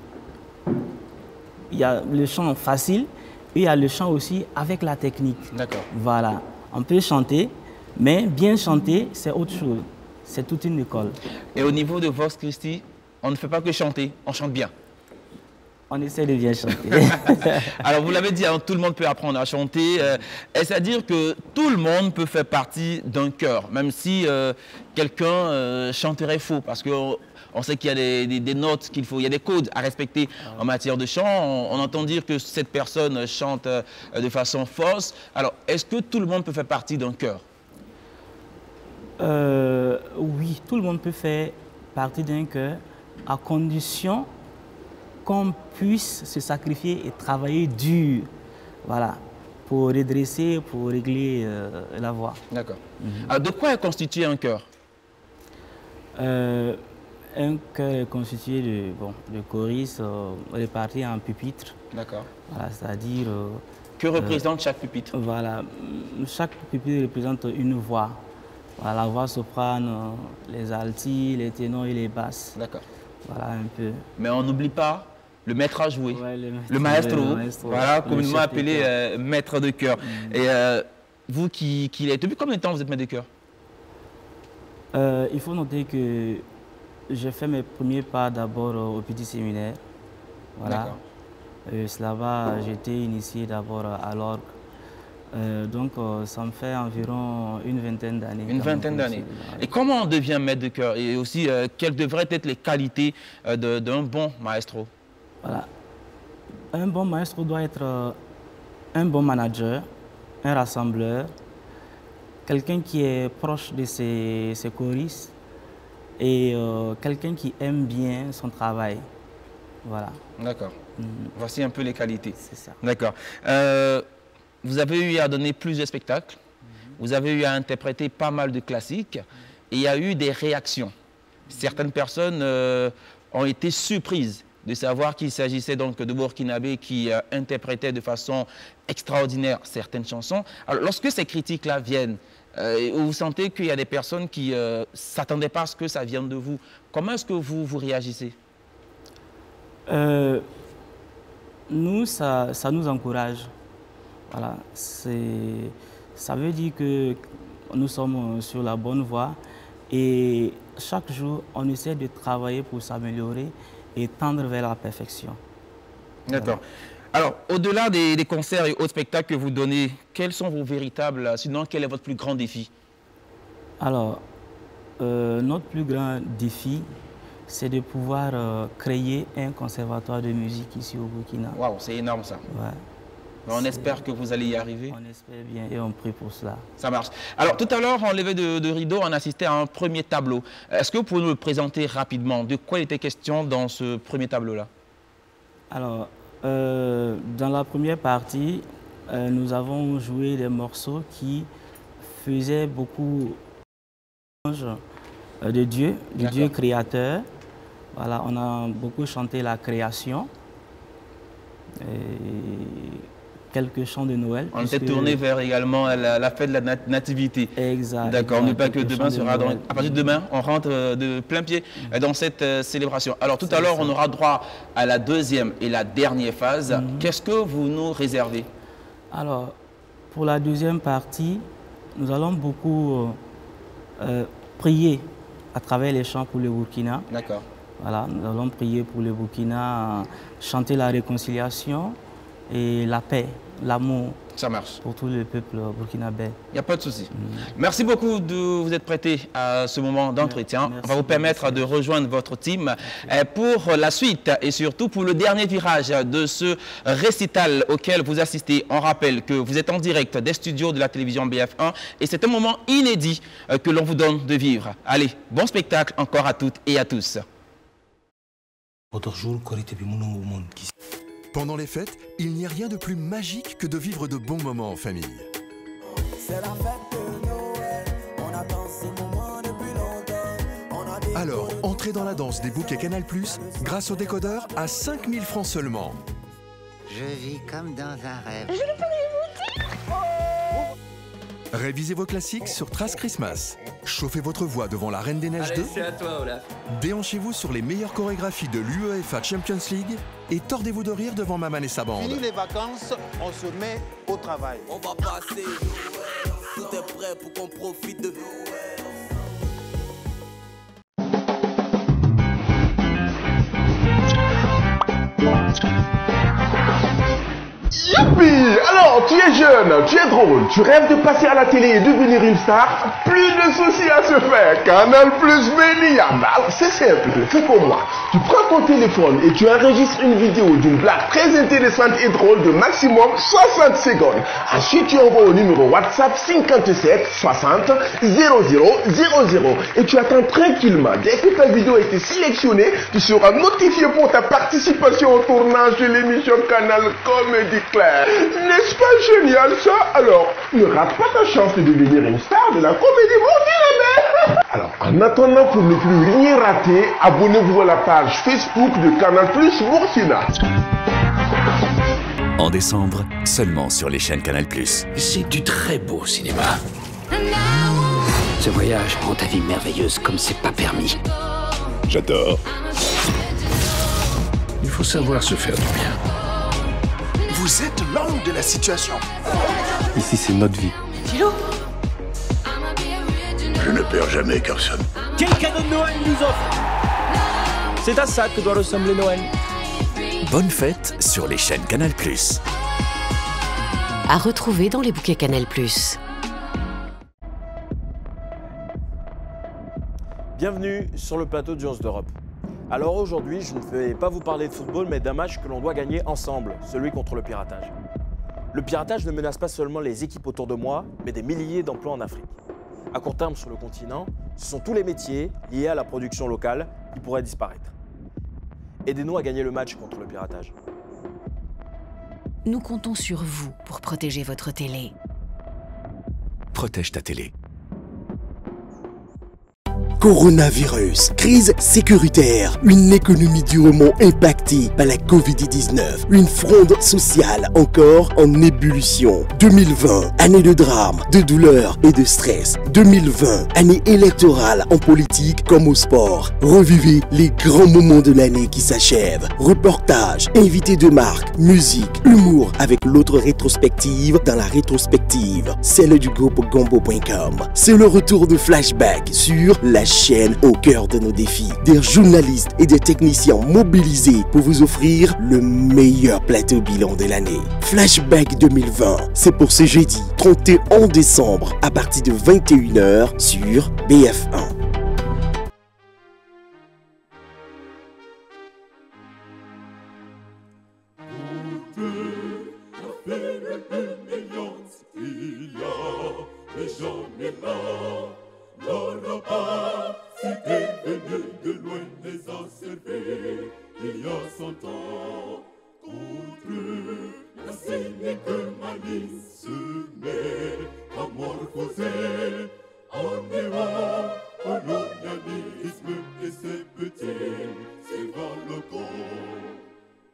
[SPEAKER 16] il y a le chant facile et il y a le chant aussi avec la technique.
[SPEAKER 2] D'accord.
[SPEAKER 16] Voilà, on peut chanter, mais bien chanter, c'est autre chose. C'est toute une école.
[SPEAKER 2] Et au niveau de Vox Christi, on ne fait pas que chanter, on chante bien.
[SPEAKER 16] On essaie de bien chanter.
[SPEAKER 2] Alors, vous l'avez dit, hein, tout le monde peut apprendre à chanter. C'est-à-dire que tout le monde peut faire partie d'un chœur, même si quelqu'un chanterait faux, parce qu'on sait qu'il y a des notes qu'il faut, il y a des codes à respecter en matière de chant. On entend dire que cette personne chante de façon fausse. Alors, est-ce que tout le monde peut faire partie d'un chœur?
[SPEAKER 16] Oui, tout le monde peut faire partie d'un chœur, à condition qu'on puisse se sacrifier et travailler dur, voilà, pour redresser, pour régler la voix.
[SPEAKER 2] D'accord. Alors, de quoi est constitué un chœur?
[SPEAKER 16] Un chœur est constitué de choristes répartis en pupitres.
[SPEAKER 2] D'accord.
[SPEAKER 16] Voilà, c'est-à-dire...
[SPEAKER 2] que représente chaque pupitre?
[SPEAKER 16] Voilà, chaque pupitre représente une voix. Voilà, la voix soprane, les altis, les ténors et les basses.
[SPEAKER 2] D'accord.
[SPEAKER 16] Voilà un peu.
[SPEAKER 2] Mais on n'oublie pas le maître à jouer,
[SPEAKER 16] ouais,
[SPEAKER 2] le maestro, voilà, communément appelé maître de chœur. Et vous qui l'êtes, depuis combien de temps vous êtes maître de chœur?
[SPEAKER 16] Il faut noter que j'ai fait mes premiers pas d'abord au petit séminaire. Voilà. Là-bas, j'ai été initié d'abord à l'orgue. Donc, ça me fait environ une vingtaine d'années.
[SPEAKER 2] Une vingtaine d'années. Et comment on devient maître de chœur? Et aussi, quelles devraient être les qualités d'un bon maestro?
[SPEAKER 16] Voilà. Un bon maestro doit être un bon manager, un rassembleur, quelqu'un qui est proche de ses choristes et quelqu'un qui aime bien son travail. Voilà.
[SPEAKER 2] D'accord. Voici un peu les qualités.
[SPEAKER 16] C'est ça.
[SPEAKER 2] D'accord. Vous avez eu à donner plusieurs spectacles, vous avez eu à interpréter pas mal de classiques et il y a eu des réactions. Certaines personnes ont été surprises de savoir qu'il s'agissait donc de Burkinabé qui interprétait de façon extraordinaire certaines chansons. Alors lorsque ces critiques-là viennent, vous sentez qu'il y a des personnes qui ne s'attendaient pas à ce que ça vienne de vous, comment est-ce que vous réagissez?
[SPEAKER 16] Nous, ça nous encourage. Voilà, ça veut dire que nous sommes sur la bonne voie et chaque jour, on essaie de travailler pour s'améliorer et tendre vers la perfection.
[SPEAKER 2] D'accord. Voilà. Alors, au-delà des concerts et autres spectacles que vous donnez, quels sont vos véritables, sinon quel est votre plus grand défi?
[SPEAKER 16] Alors, notre plus grand défi, c'est de pouvoir créer un conservatoire de musique ici au Burkina.
[SPEAKER 2] Waouh, c'est énorme ça.
[SPEAKER 16] Ouais.
[SPEAKER 2] On espère que vous allez y arriver.
[SPEAKER 16] On espère bien et on prie pour cela.
[SPEAKER 2] Ça marche. Alors, tout à l'heure, en levée de rideau, on assistait à un premier tableau. Est-ce que vous pouvez nous le présenter rapidement? De quoi il était question dans ce premier tableau-là?
[SPEAKER 16] Alors, dans la première partie, nous avons joué des morceaux qui faisaient beaucoup de Dieu, du Dieu créateur. Voilà, on a beaucoup chanté la création. Et quelques chants de Noël.
[SPEAKER 2] On s'est tourné vers également la fête de la nativité.
[SPEAKER 16] Exact.
[SPEAKER 2] D'accord, n'oubliez pas que demain sera... à partir de demain, on rentre de plein pied dans cette célébration. Alors tout à l'heure, on aura droit à la deuxième et la dernière phase. Qu'est-ce que vous nous réservez?
[SPEAKER 16] Alors, pour la deuxième partie, nous allons beaucoup prier à travers les chants pour le Burkina.
[SPEAKER 2] D'accord.
[SPEAKER 16] Voilà, nous allons prier pour le Burkina, chanter la réconciliation et la paix, l'amour.
[SPEAKER 2] Ça marche.
[SPEAKER 16] Pour tout le peuple burkinabé.
[SPEAKER 2] Il n'y a pas de souci. Merci beaucoup de vous être prêté à ce moment d'entretien. On va vous permettre de rejoindre votre team pour la suite et surtout pour le dernier virage de ce récital auquel vous assistez. On rappelle que vous êtes en direct des studios de la télévision BF1 et c'est un moment inédit que l'on vous donne de vivre. Allez, bon spectacle encore à toutes et à tous.
[SPEAKER 1] Pendant les fêtes, il n'y a rien de plus magique que de vivre de bons moments en famille.
[SPEAKER 5] C'est la fête de Noël, on attend ce moment depuis longtemps.
[SPEAKER 1] Alors, entrez dans la danse des bouquets Canal+, grâce au décodeur à 5 000 francs seulement.
[SPEAKER 6] Je vis comme dans un rêve.
[SPEAKER 4] Je le pourrais vous dire.
[SPEAKER 1] Révisez vos classiques sur Trace Christmas. Chauffez votre voix devant la Reine des Neiges 2.
[SPEAKER 10] C'est à toi, Olaf.
[SPEAKER 1] Déhanchez-vous sur les meilleures chorégraphies de l'UEFA Champions League et tordez-vous de rire devant Maman et sa bande.
[SPEAKER 8] Fini les vacances, on se met au travail.
[SPEAKER 5] On va passer, tout est prêt pour qu'on profite de
[SPEAKER 7] Youpi! Alors, tu es jeune, tu es drôle, tu rêves de passer à la télé et devenir une star? Plus de soucis à se faire. Canal Plus Média. C'est simple, fais comme moi. Tu prends ton téléphone et tu enregistres une vidéo d'une blague très intéressante et drôle de maximum 60 secondes. Ensuite, tu envoies au numéro WhatsApp 57 60 0000 et tu attends tranquillement. Dès que ta vidéo a été sélectionnée, tu seras notifié pour ta participation au tournage de l'émission Canal Comédie Claire. N'est-ce pas génial ça? Alors, ne rate pas ta chance de devenir une star de la comédie burkinabé. Alors, en attendant, pour ne plus rien rater, abonnez-vous à la page Facebook de Canal Plus Burkina.
[SPEAKER 9] En décembre, seulement sur les chaînes Canal+.
[SPEAKER 10] C'est du très beau cinéma. Ce voyage rend ta vie merveilleuse comme c'est pas permis.
[SPEAKER 11] J'adore.
[SPEAKER 10] Il faut savoir se faire du bien.
[SPEAKER 11] Vous êtes l'homme de la situation.
[SPEAKER 12] Ici, c'est notre vie.
[SPEAKER 4] Philo,
[SPEAKER 11] Je ne perds jamais, Carson.
[SPEAKER 13] Quel cadeau de Noël nous offre? C'est à ça que doit ressembler Noël.
[SPEAKER 9] Bonne fête sur les chaînes Canal+.
[SPEAKER 14] À retrouver dans les bouquets Canal+.
[SPEAKER 13] Bienvenue sur le plateau d'Urgence d'Europe. Alors aujourd'hui, je ne vais pas vous parler de football, mais d'un match que l'on doit gagner ensemble, celui contre le piratage. Le piratage ne menace pas seulement les équipes autour de moi, mais des milliers d'emplois en Afrique. À court terme sur le continent, ce sont tous les métiers liés à la production locale qui pourraient disparaître. Aidez-nous à gagner le match contre le piratage.
[SPEAKER 14] Nous comptons sur vous pour protéger votre télé.
[SPEAKER 9] Protège ta télé.
[SPEAKER 15] Coronavirus, crise sécuritaire, une économie durement impactée par la Covid-19, une fronde sociale encore en ébullition. 2020, année de drame, de douleur et de stress. 2020, année électorale en politique comme au sport. Revivez les grands moments de l'année qui s'achèvent. Reportages, invités de marque, musique, humour avec l'autre rétrospective dans la rétrospective, celle du groupe Gombo.com. C'est le retour de Flashback sur la chaîne au cœur de nos défis. Des journalistes et des techniciens mobilisés pour vous offrir le meilleur plateau bilan de l'année. Flashback 2020, c'est pour ce jeudi 31 décembre à partir de 21 h sur BF1.
[SPEAKER 3] là. L'Europe, si t'es venu de loin, les a servis il y a 100 ans. Contre la cynique malice métamorphosée en néant, colonialisme et ses petits servants locaux.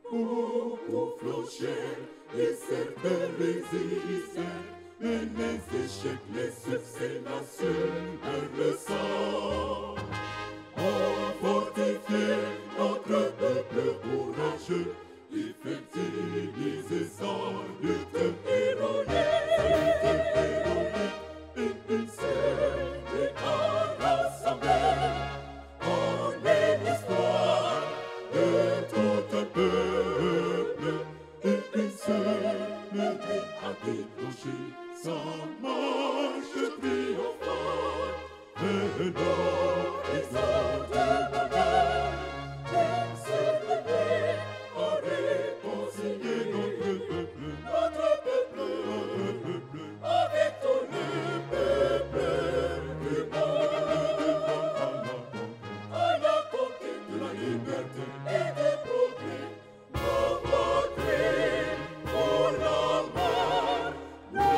[SPEAKER 3] Beaucoup flanchèrent et certains résistèrent, mais les échecs, les succès, la sueur, le sang ont fortifié notre peuple courageux et fertilisé sa lutte héroïque, une seule et à rassembler en l'histoire de tout un peuple, une seule nuit à déclencher sa marche triomphale vers l'horizon de bonheur. Une seule nuit à réconcilier notre peuple, avec tout le peuple du monde, à la conquête de la liberté et des progrès. Nos patries pour la mort nous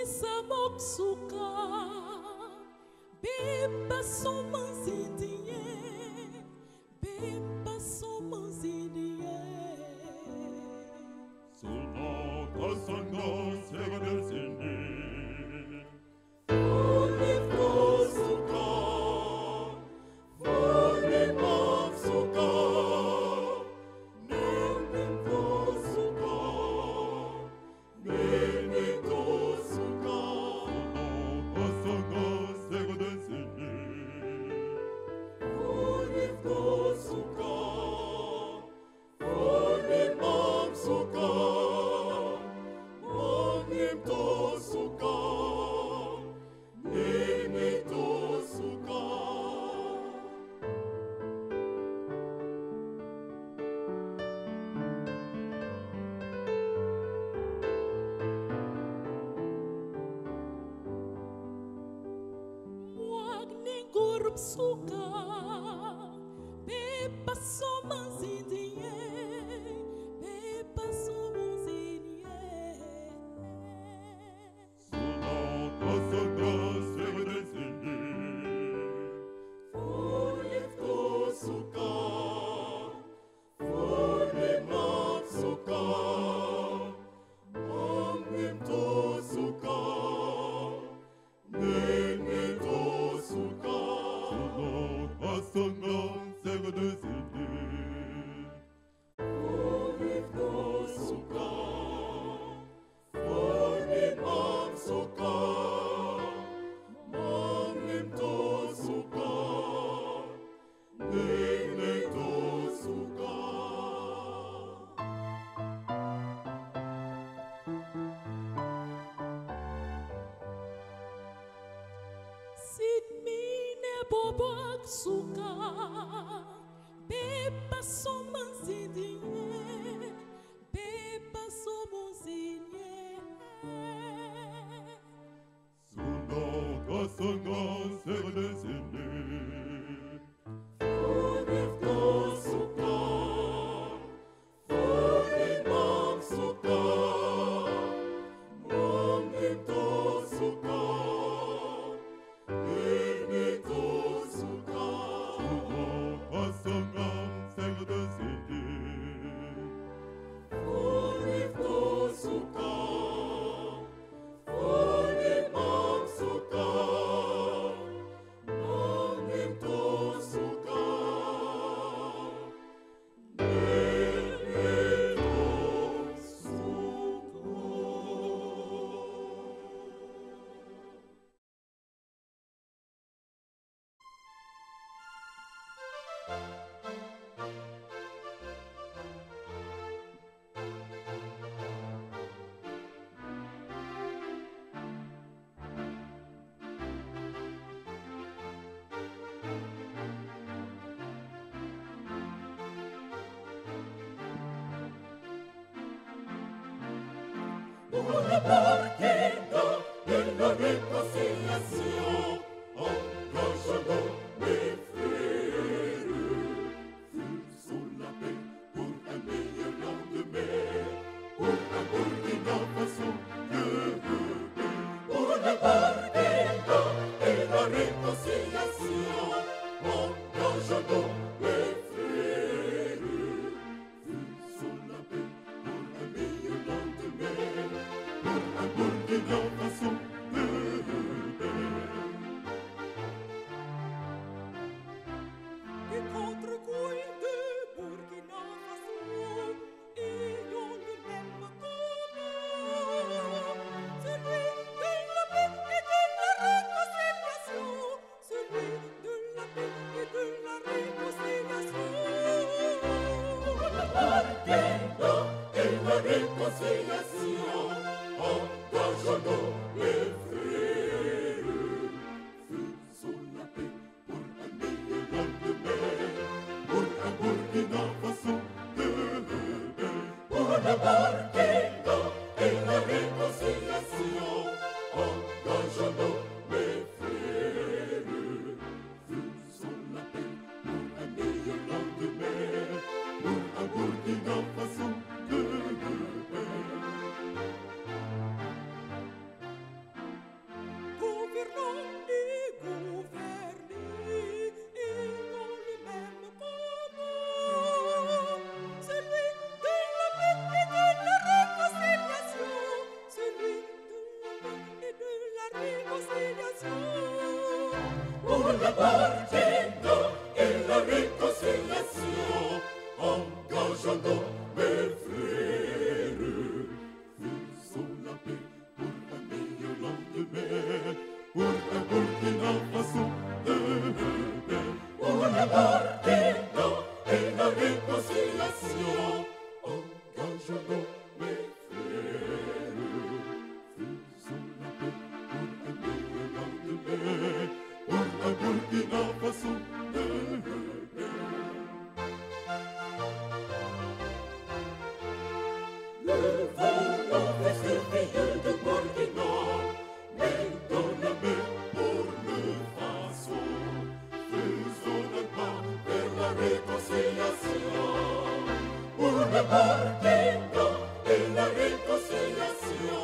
[SPEAKER 4] Samoksuka, beba somanzidie, beba somanzidie.
[SPEAKER 3] Sono kasanga sevde seni, Pour le parquet de la réconciliation, engageons mes frères, faisons la paix pour un meilleur lendemain, pour un Burkina Faso heureux. Pour le parquet et la réconciliation, engageons mes frères, faisons la paix pour un meilleur lendemain, pour un Burkina Faso heureux.
[SPEAKER 4] Et contre couille de Burkina Faso ayant le même combat, celui de la paix et de la réconciliation, celui de la paix et de la réconciliation.
[SPEAKER 3] Le parquet et la réconciliation, engageons les frères, faisons la paix pour un meilleur lendemain, pour un Burkina Faso heureux. Pour le parquet et la réconciliation, engageons les frères, faisons la paix pour un meilleur lendemain, pour un Burkina Faso heureux.
[SPEAKER 4] Gouvernants et gouvernés ayant le même combat, celui de la paix et de la réconciliation, celui de la paix et de la réconciliation.
[SPEAKER 3] Pour le parquet et la réconciliation, engageons mes réconciliation. Pour le Burkina et la réconciliation,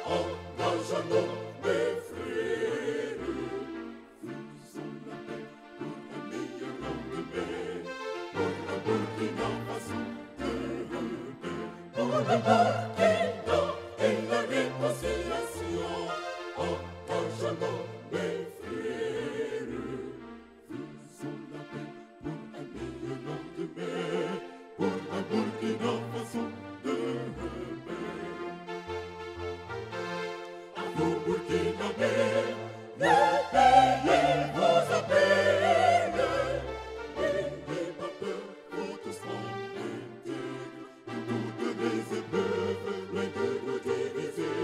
[SPEAKER 3] engageons-nous mes frères. Faisons la paix pour un meilleur lendemain, pour le Burkina Faso de paix. Pour le Burkina et la réconciliation, engageons-nous mes frères. Faisons la paix pour un meilleur lendemain, pour un Burkina Faso de paix. À vous Burkinabés, repayez vos appels. N'ayez pas peur, votre sang intègre. Toutes les épreuves, loin de vous diviser,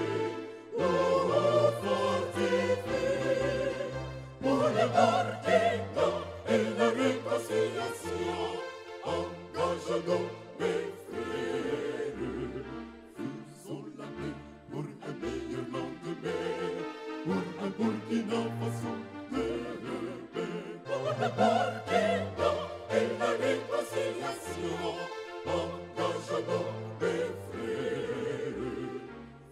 [SPEAKER 3] nous fortifiez. Pour le Burkina et la réconciliation, engageons-nous mes frères. Faisons la paix pour un meilleur lendemain, pour un Burkina Faso de paix. Pour le Burkina et la réconciliation, engageons-nous mes frères.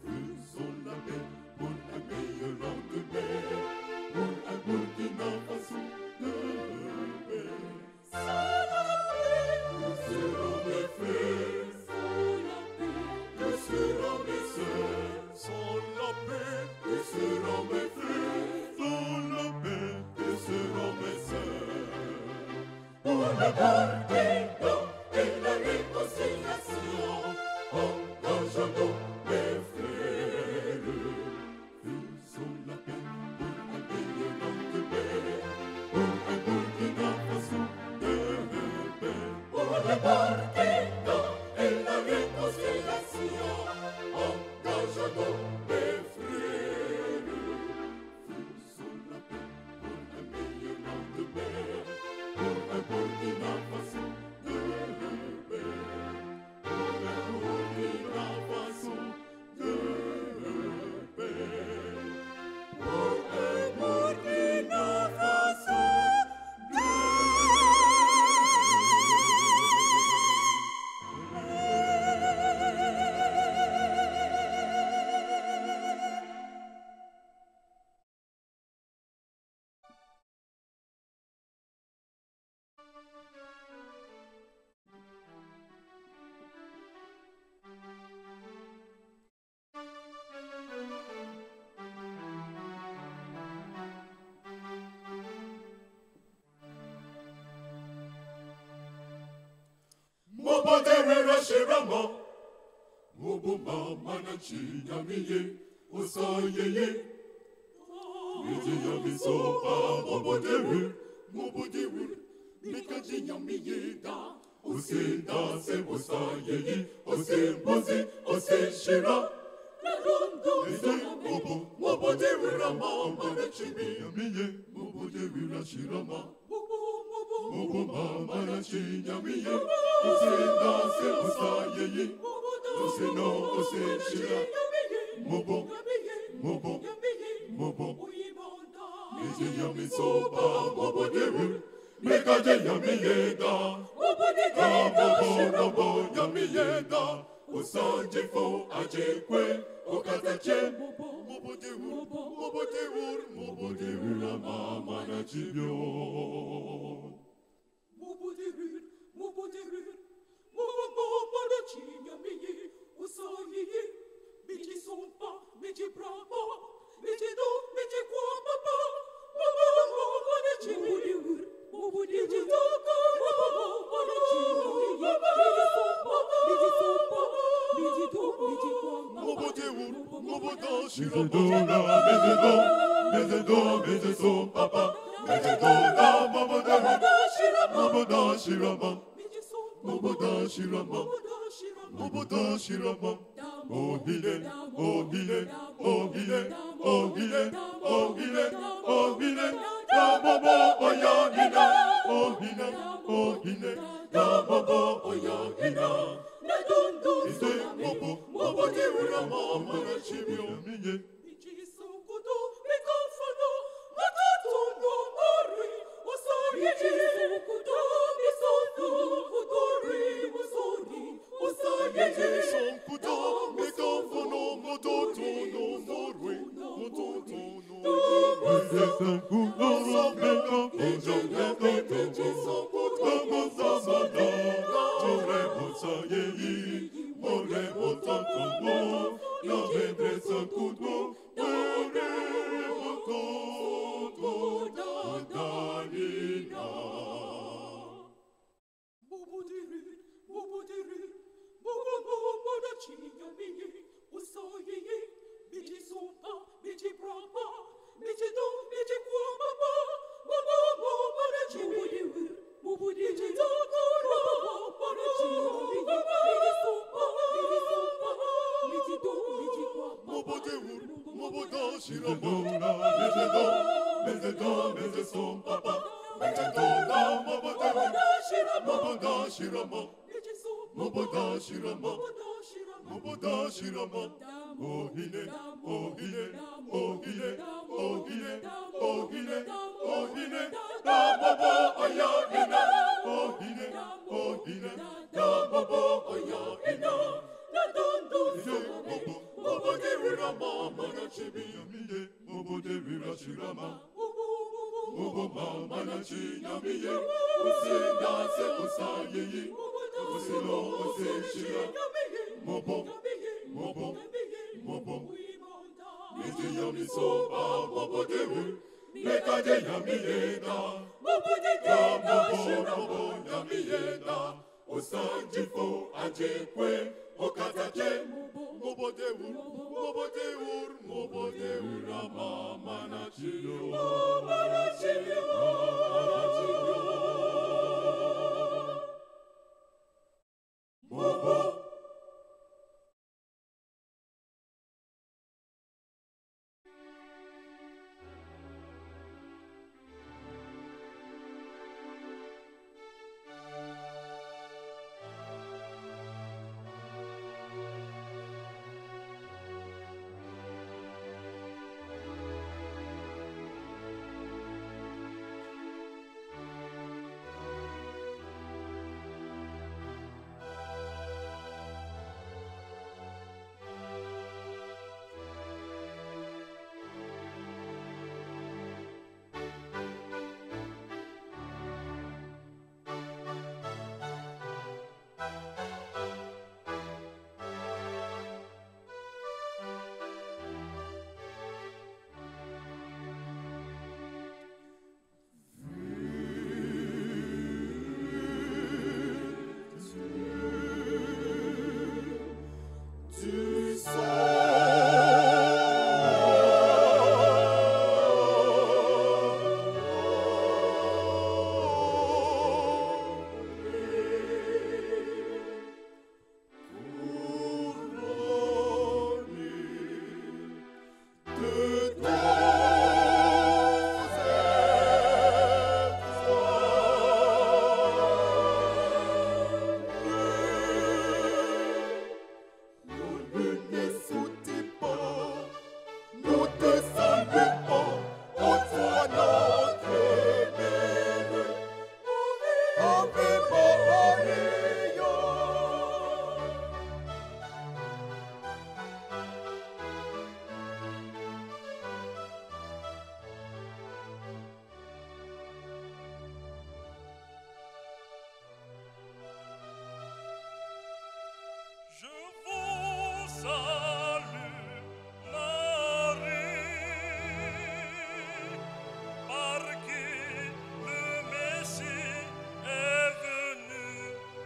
[SPEAKER 3] Faisons la paix pour un meilleur lendemain, pour un Burkina Faso de paix. Sans la paix, nous serons mes frères. Nous serons mes sœurs. Sans la paix, nous serons mes frères. Sans la paix, nous serons mes sœurs. Pour le Burkina et la réconciliation, engageons-nous mes frères. Faisons la paix pour un meilleur lendemain, pour un Burkina Faso de paix. Pour le Burkina et la réconciliation, engageons-nous mes frères. Faisons la paix pour un meilleur lendemain, pour un Burkina Faso de paix. Pour un Burkina Faso de paix. Pour un Burkina Faso de paix. Mobodewera shirama, mobuma manachi yamiye, osayeye. Miji yamisopa, mobodewu, mikaji yamiye da, osenda se osayeye, osembozi, oseshira. Eze mobodewera manachi yamiye, mobodewera shirama. Mobuma manachi yamiye, osenda se osayeye, oseno oseshira. Mobo, Miji yamisopa, mobodewu, mekaje yamiyeda, mobo yamiyeda, osanjifo ajekwe, okatache, mobodewu la mama na chibyo. Mobodewu, mama na chinyamiye, osayeye, miji sompa, miji brava, miji do, miji kwa papa, mama na chinyamiye, miji doka, mama na chinyamiye, miji sompa, miji do, miji kwa papa. Mobodewu, moboda shirama, mezedo, papa, mezedo da, moboda shirama, moboda shirama. Ohile, da bobo oyagina, ohile, da bobo oyagina. Ise mobo deura mama na chibio miye. Miso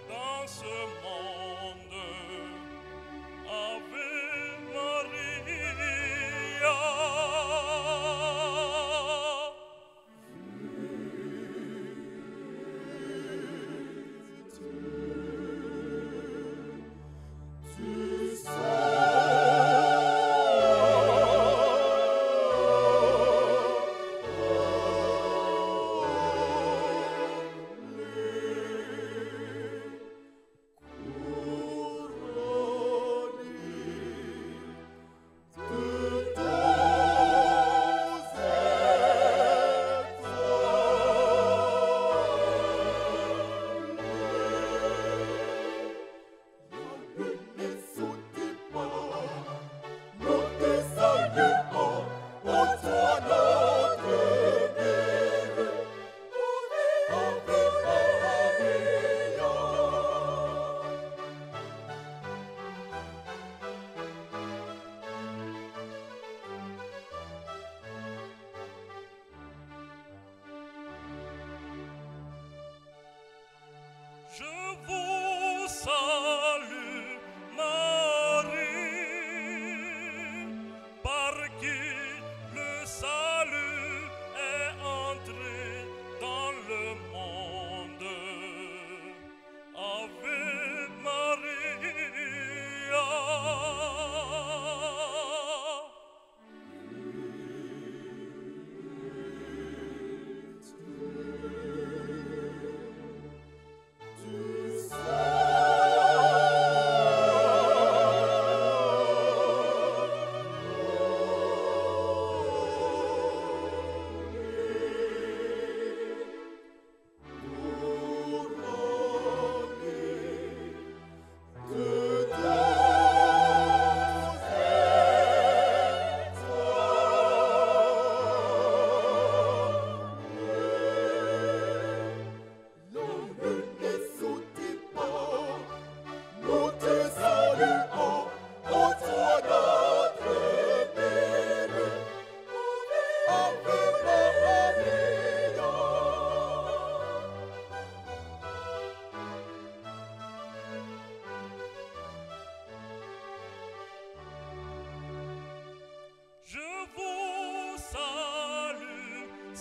[SPEAKER 17] Dans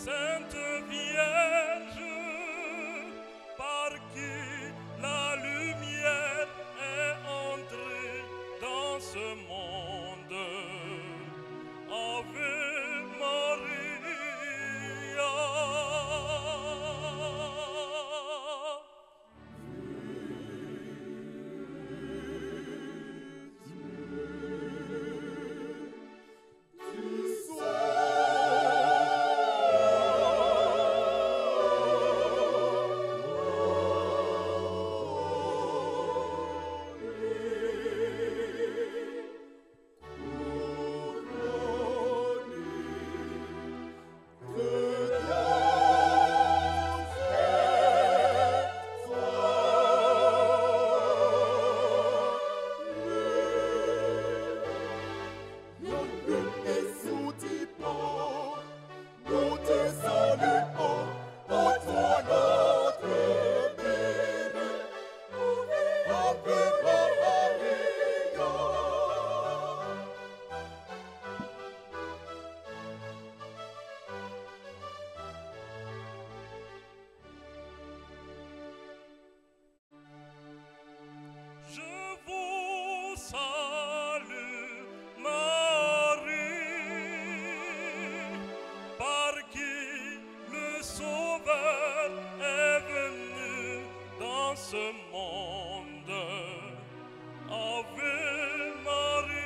[SPEAKER 3] Sainte Vierge, par qui la lumière est entrée dans ce monde. Ave Maria. Je vous salue, Marie, par qui le Sauveur est venu dans ce monde. Ave Maria.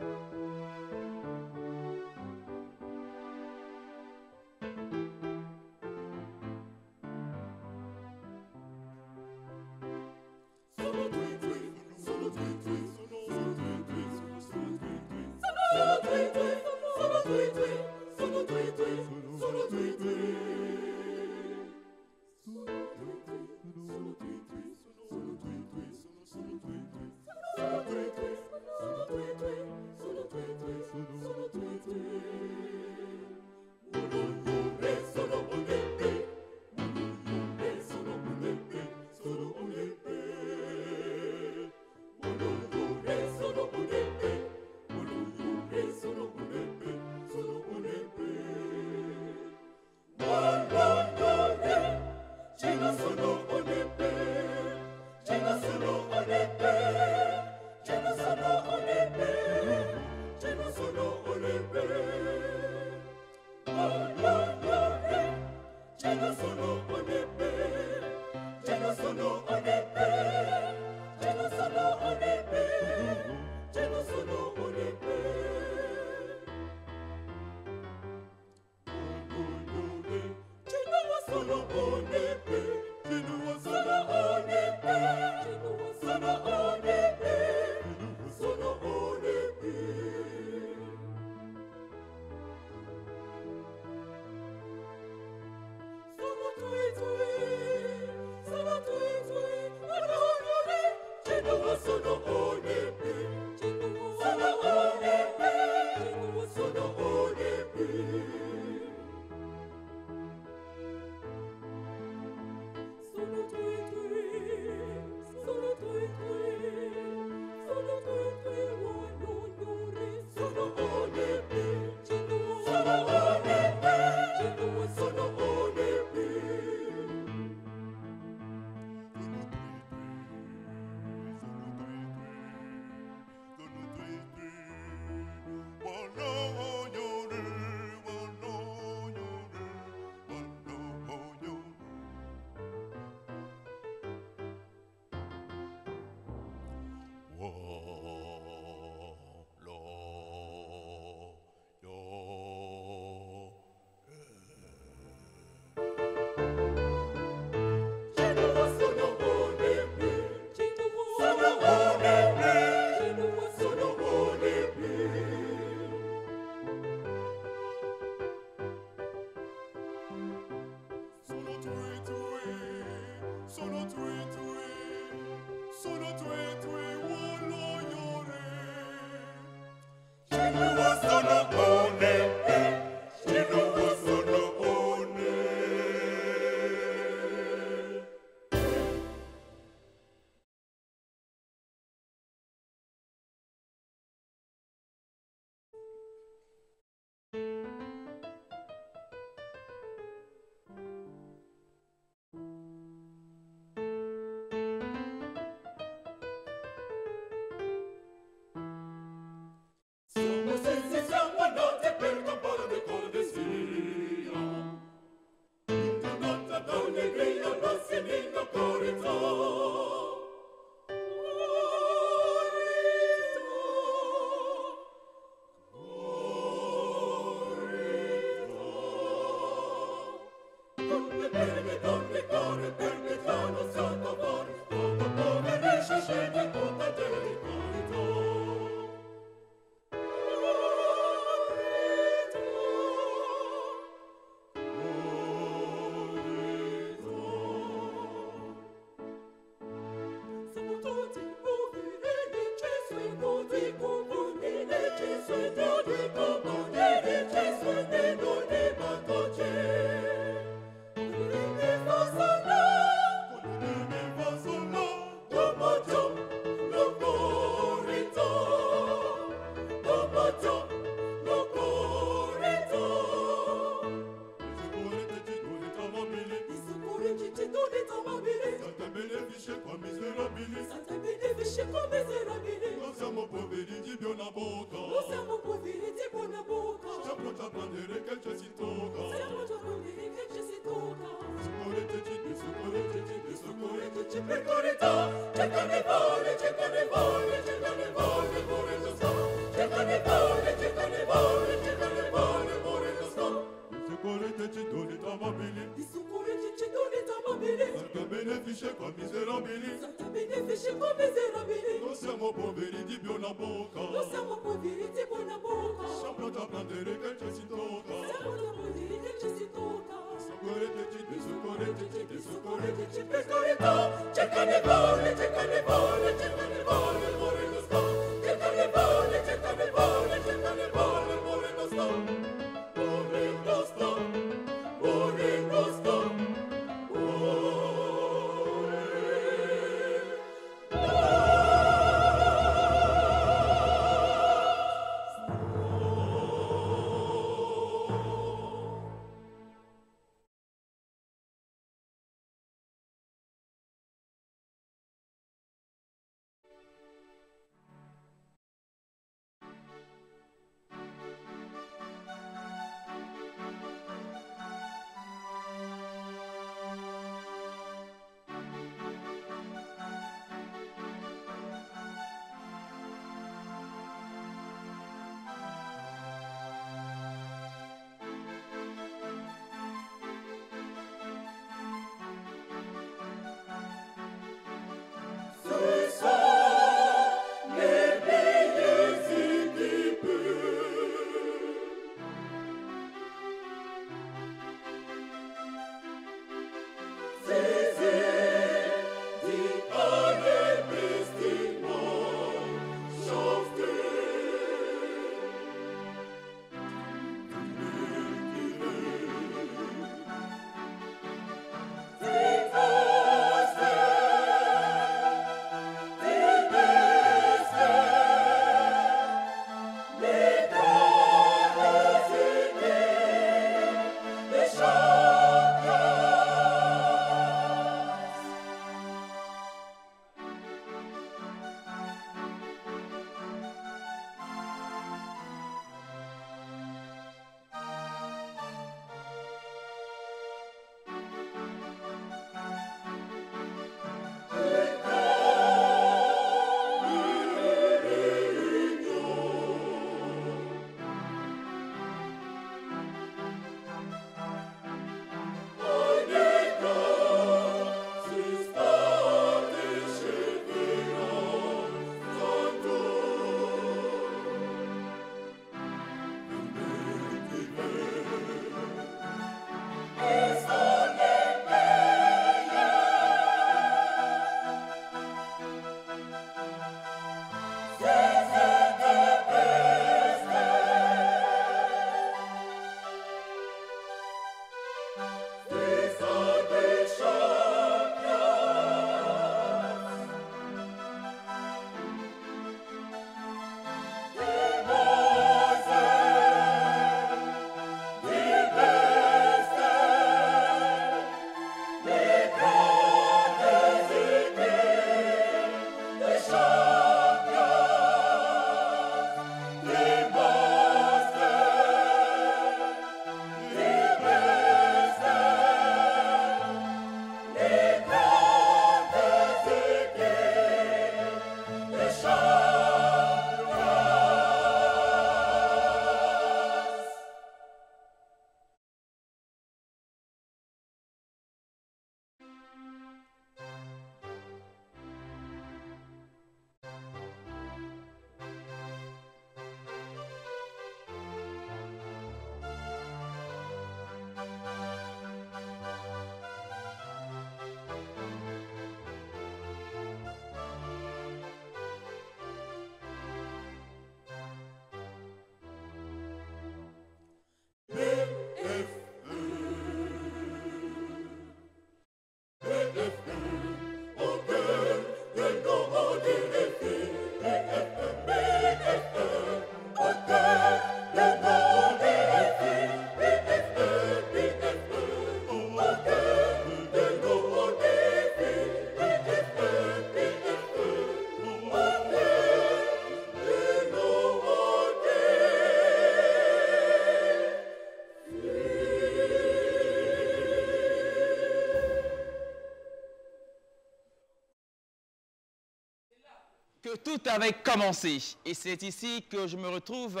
[SPEAKER 2] que tout avait commencé. Et c'est ici que je me retrouve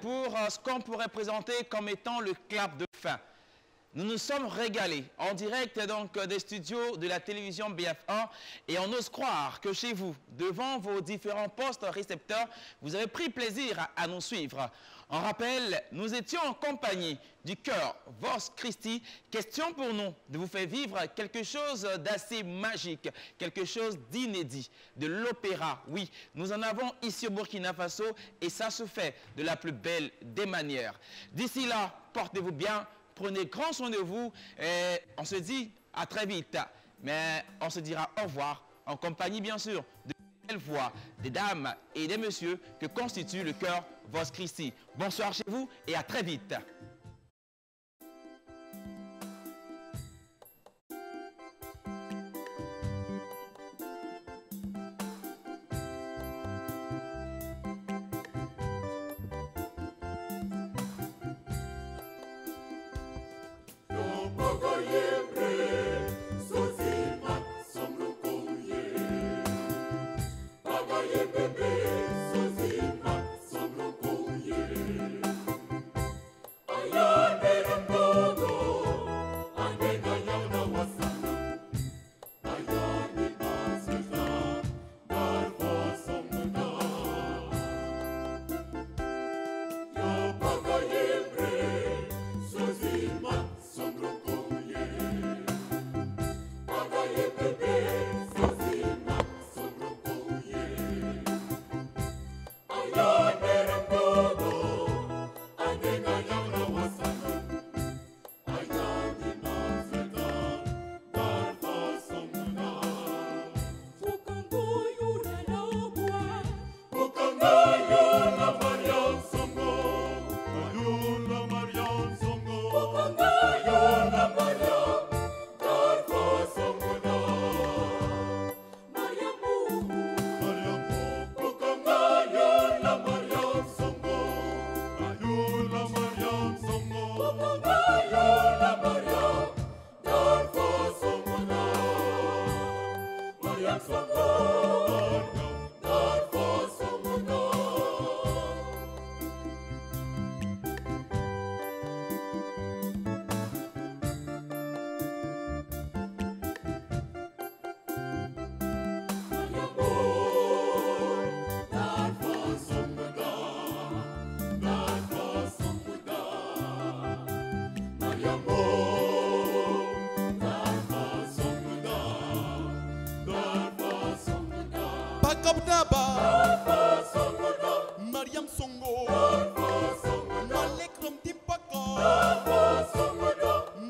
[SPEAKER 2] pour ce qu'on pourrait présenter comme étant le clap de fin. Nous nous sommes régalés en direct donc des studios de la télévision BF1 et on ose croire que chez vous, devant vos différents postes récepteurs, vous avez pris plaisir à nous suivre. En rappel, nous étions en compagnie du chœur Vos Christi. Question pour nous de vous faire vivre quelque chose d'assez magique, quelque chose d'inédit, de l'opéra. Oui, nous en avons ici au Burkina Faso et ça se fait de la plus belle des manières. D'ici là, portez-vous bien. Prenez grand soin de vous et on se dit à très vite. Mais on se dira au revoir en compagnie bien sûr de belles voix, des dames et des messieurs que constitue le chœur Vos Christi. Bonsoir chez vous et à très vite.
[SPEAKER 17] Mariam Songo, Malekram Timpaka,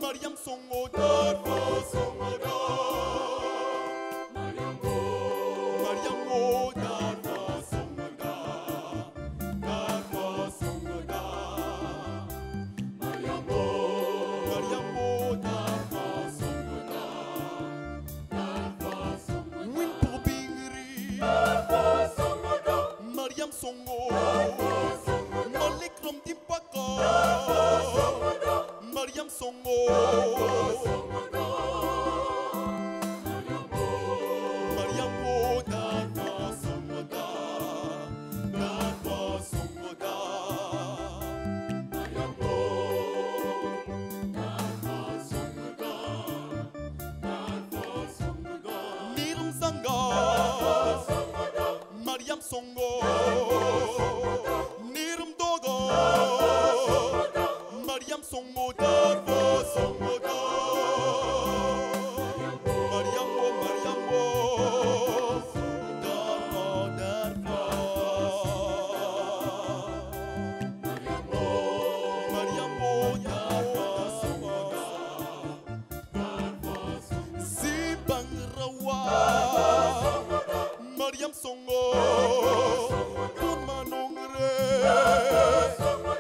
[SPEAKER 17] Mariam Songo, Songo, Malekram Timpaka, Mariam Songo, Mariam Dada Songoda, Dada Songoda, Mariam Dada Songoda, Dada Songoda, Niram Sanga, Mariam Songo. Songo darvo songo da Mariam darvo darvo Mariam darvo songo da darvo Sibang rawa Mariam songo Kun manungre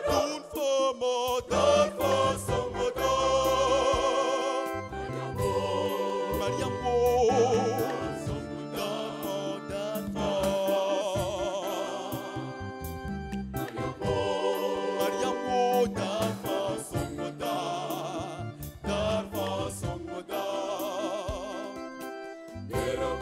[SPEAKER 17] Kun famo darvo Nirum,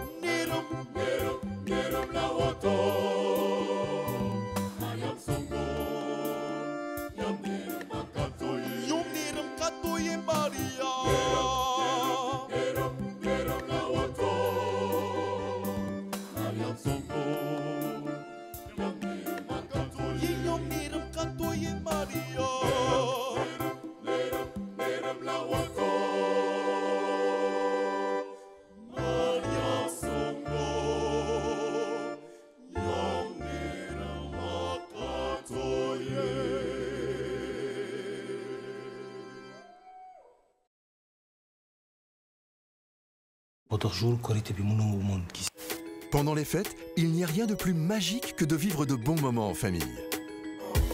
[SPEAKER 1] Pendant les fêtes, il n'y a rien de plus magique que de vivre de bons moments en famille.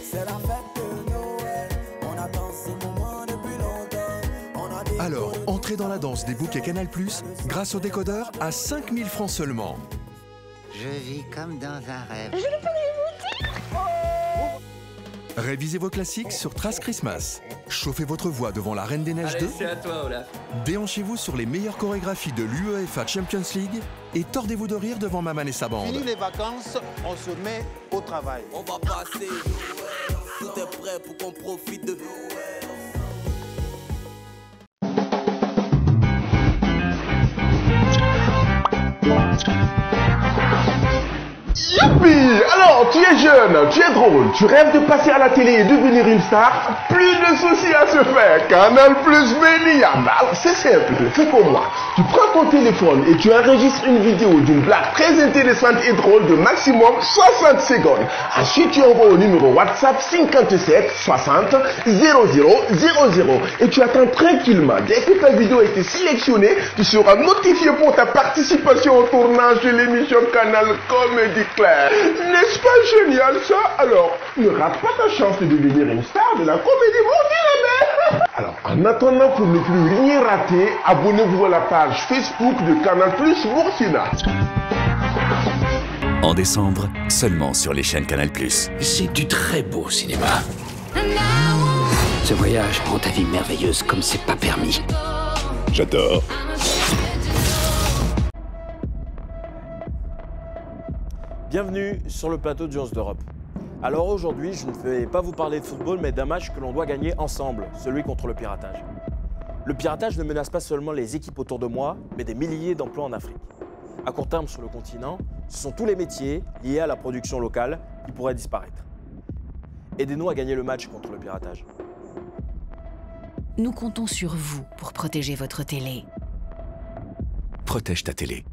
[SPEAKER 5] C'est la fête de Noël, on attend ces moments depuis longtemps.
[SPEAKER 1] Alors, entrez dans la danse des bouquets Canal+, grâce au décodeur à 5 000 francs seulement.
[SPEAKER 6] Je vis comme dans un rêve.
[SPEAKER 4] Je ne peux rien vous dire.
[SPEAKER 1] Révisez vos classiques sur Trace Christmas. Chauffez votre voix devant la Reine des Neiges 2.
[SPEAKER 18] C'est à toi, Olaf.
[SPEAKER 1] Déhanchez-vous sur les meilleures chorégraphies de l'UEFA Champions League et tordez-vous de rire devant Maman et sa bande.
[SPEAKER 8] Fini les vacances, on se met au travail.
[SPEAKER 5] On va passer Noël, tout est prêt pour qu'on profite de Noël.
[SPEAKER 7] Youpi! Alors, tu es jeune, tu es drôle, tu rêves de passer à la télé et devenir une star? Plus de soucis à se faire. Canal Plus Média. C'est simple, fais comme moi. Tu prends ton téléphone et tu enregistres une vidéo d'une blague très intéressante et drôle de maximum 60 secondes. Ensuite, tu envoies au numéro WhatsApp 57 60 0000 et tu attends tranquillement. Dès que ta vidéo a été sélectionnée, tu seras notifié pour ta participation au tournage de l'émission Canal Comédie Claire. N'est-ce pas génial ça? Alors, ne rate pas ta chance de devenir une star de la comédie burkinabé. Alors, en attendant, pour ne plus rien rater, abonnez-vous à la page Facebook de Canal Plus Burkina.
[SPEAKER 9] En décembre, seulement sur les chaînes Canal+.
[SPEAKER 10] C'est du très beau cinéma. Ce voyage rend ta vie merveilleuse comme c'est pas permis.
[SPEAKER 12] J'adore.
[SPEAKER 13] Bienvenue sur le plateau d'Urgence d'Europe. Alors aujourd'hui, je ne vais pas vous parler de football, mais d'un match que l'on doit gagner ensemble, celui contre le piratage. Le piratage ne menace pas seulement les équipes autour de moi, mais des milliers d'emplois en Afrique. À court terme sur le continent, ce sont tous les métiers liés à la production locale qui pourraient disparaître. Aidez-nous à gagner le match contre le piratage.
[SPEAKER 14] Nous comptons sur vous pour protéger votre télé.
[SPEAKER 9] Protège ta télé.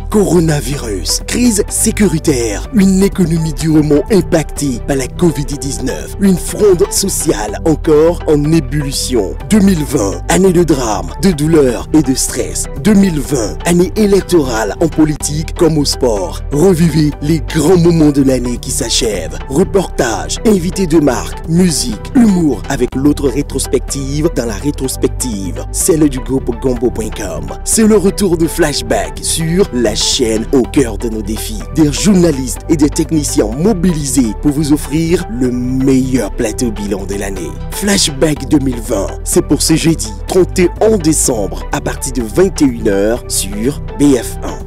[SPEAKER 15] Coronavirus, crise sécuritaire, une économie durement impactée par la Covid-19, une fronde sociale encore en ébullition. 2020, année de drame, de douleur et de stress. 2020, année électorale en politique comme au sport. Revivez les grands moments de l'année qui s'achèvent. Reportages, invités de marque, musique, humour avec l'autre rétrospective dans la rétrospective, celle du groupe Gombo.com. C'est le retour de Flashback sur la chaîne au cœur de nos défis. Des journalistes et des techniciens mobilisés pour vous offrir le meilleur plateau bilan de l'année. Flashback 2020, c'est pour ce jeudi 31 décembre à partir de 21h sur BF1.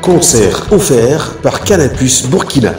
[SPEAKER 15] Concert offert par Canal+ Burkina.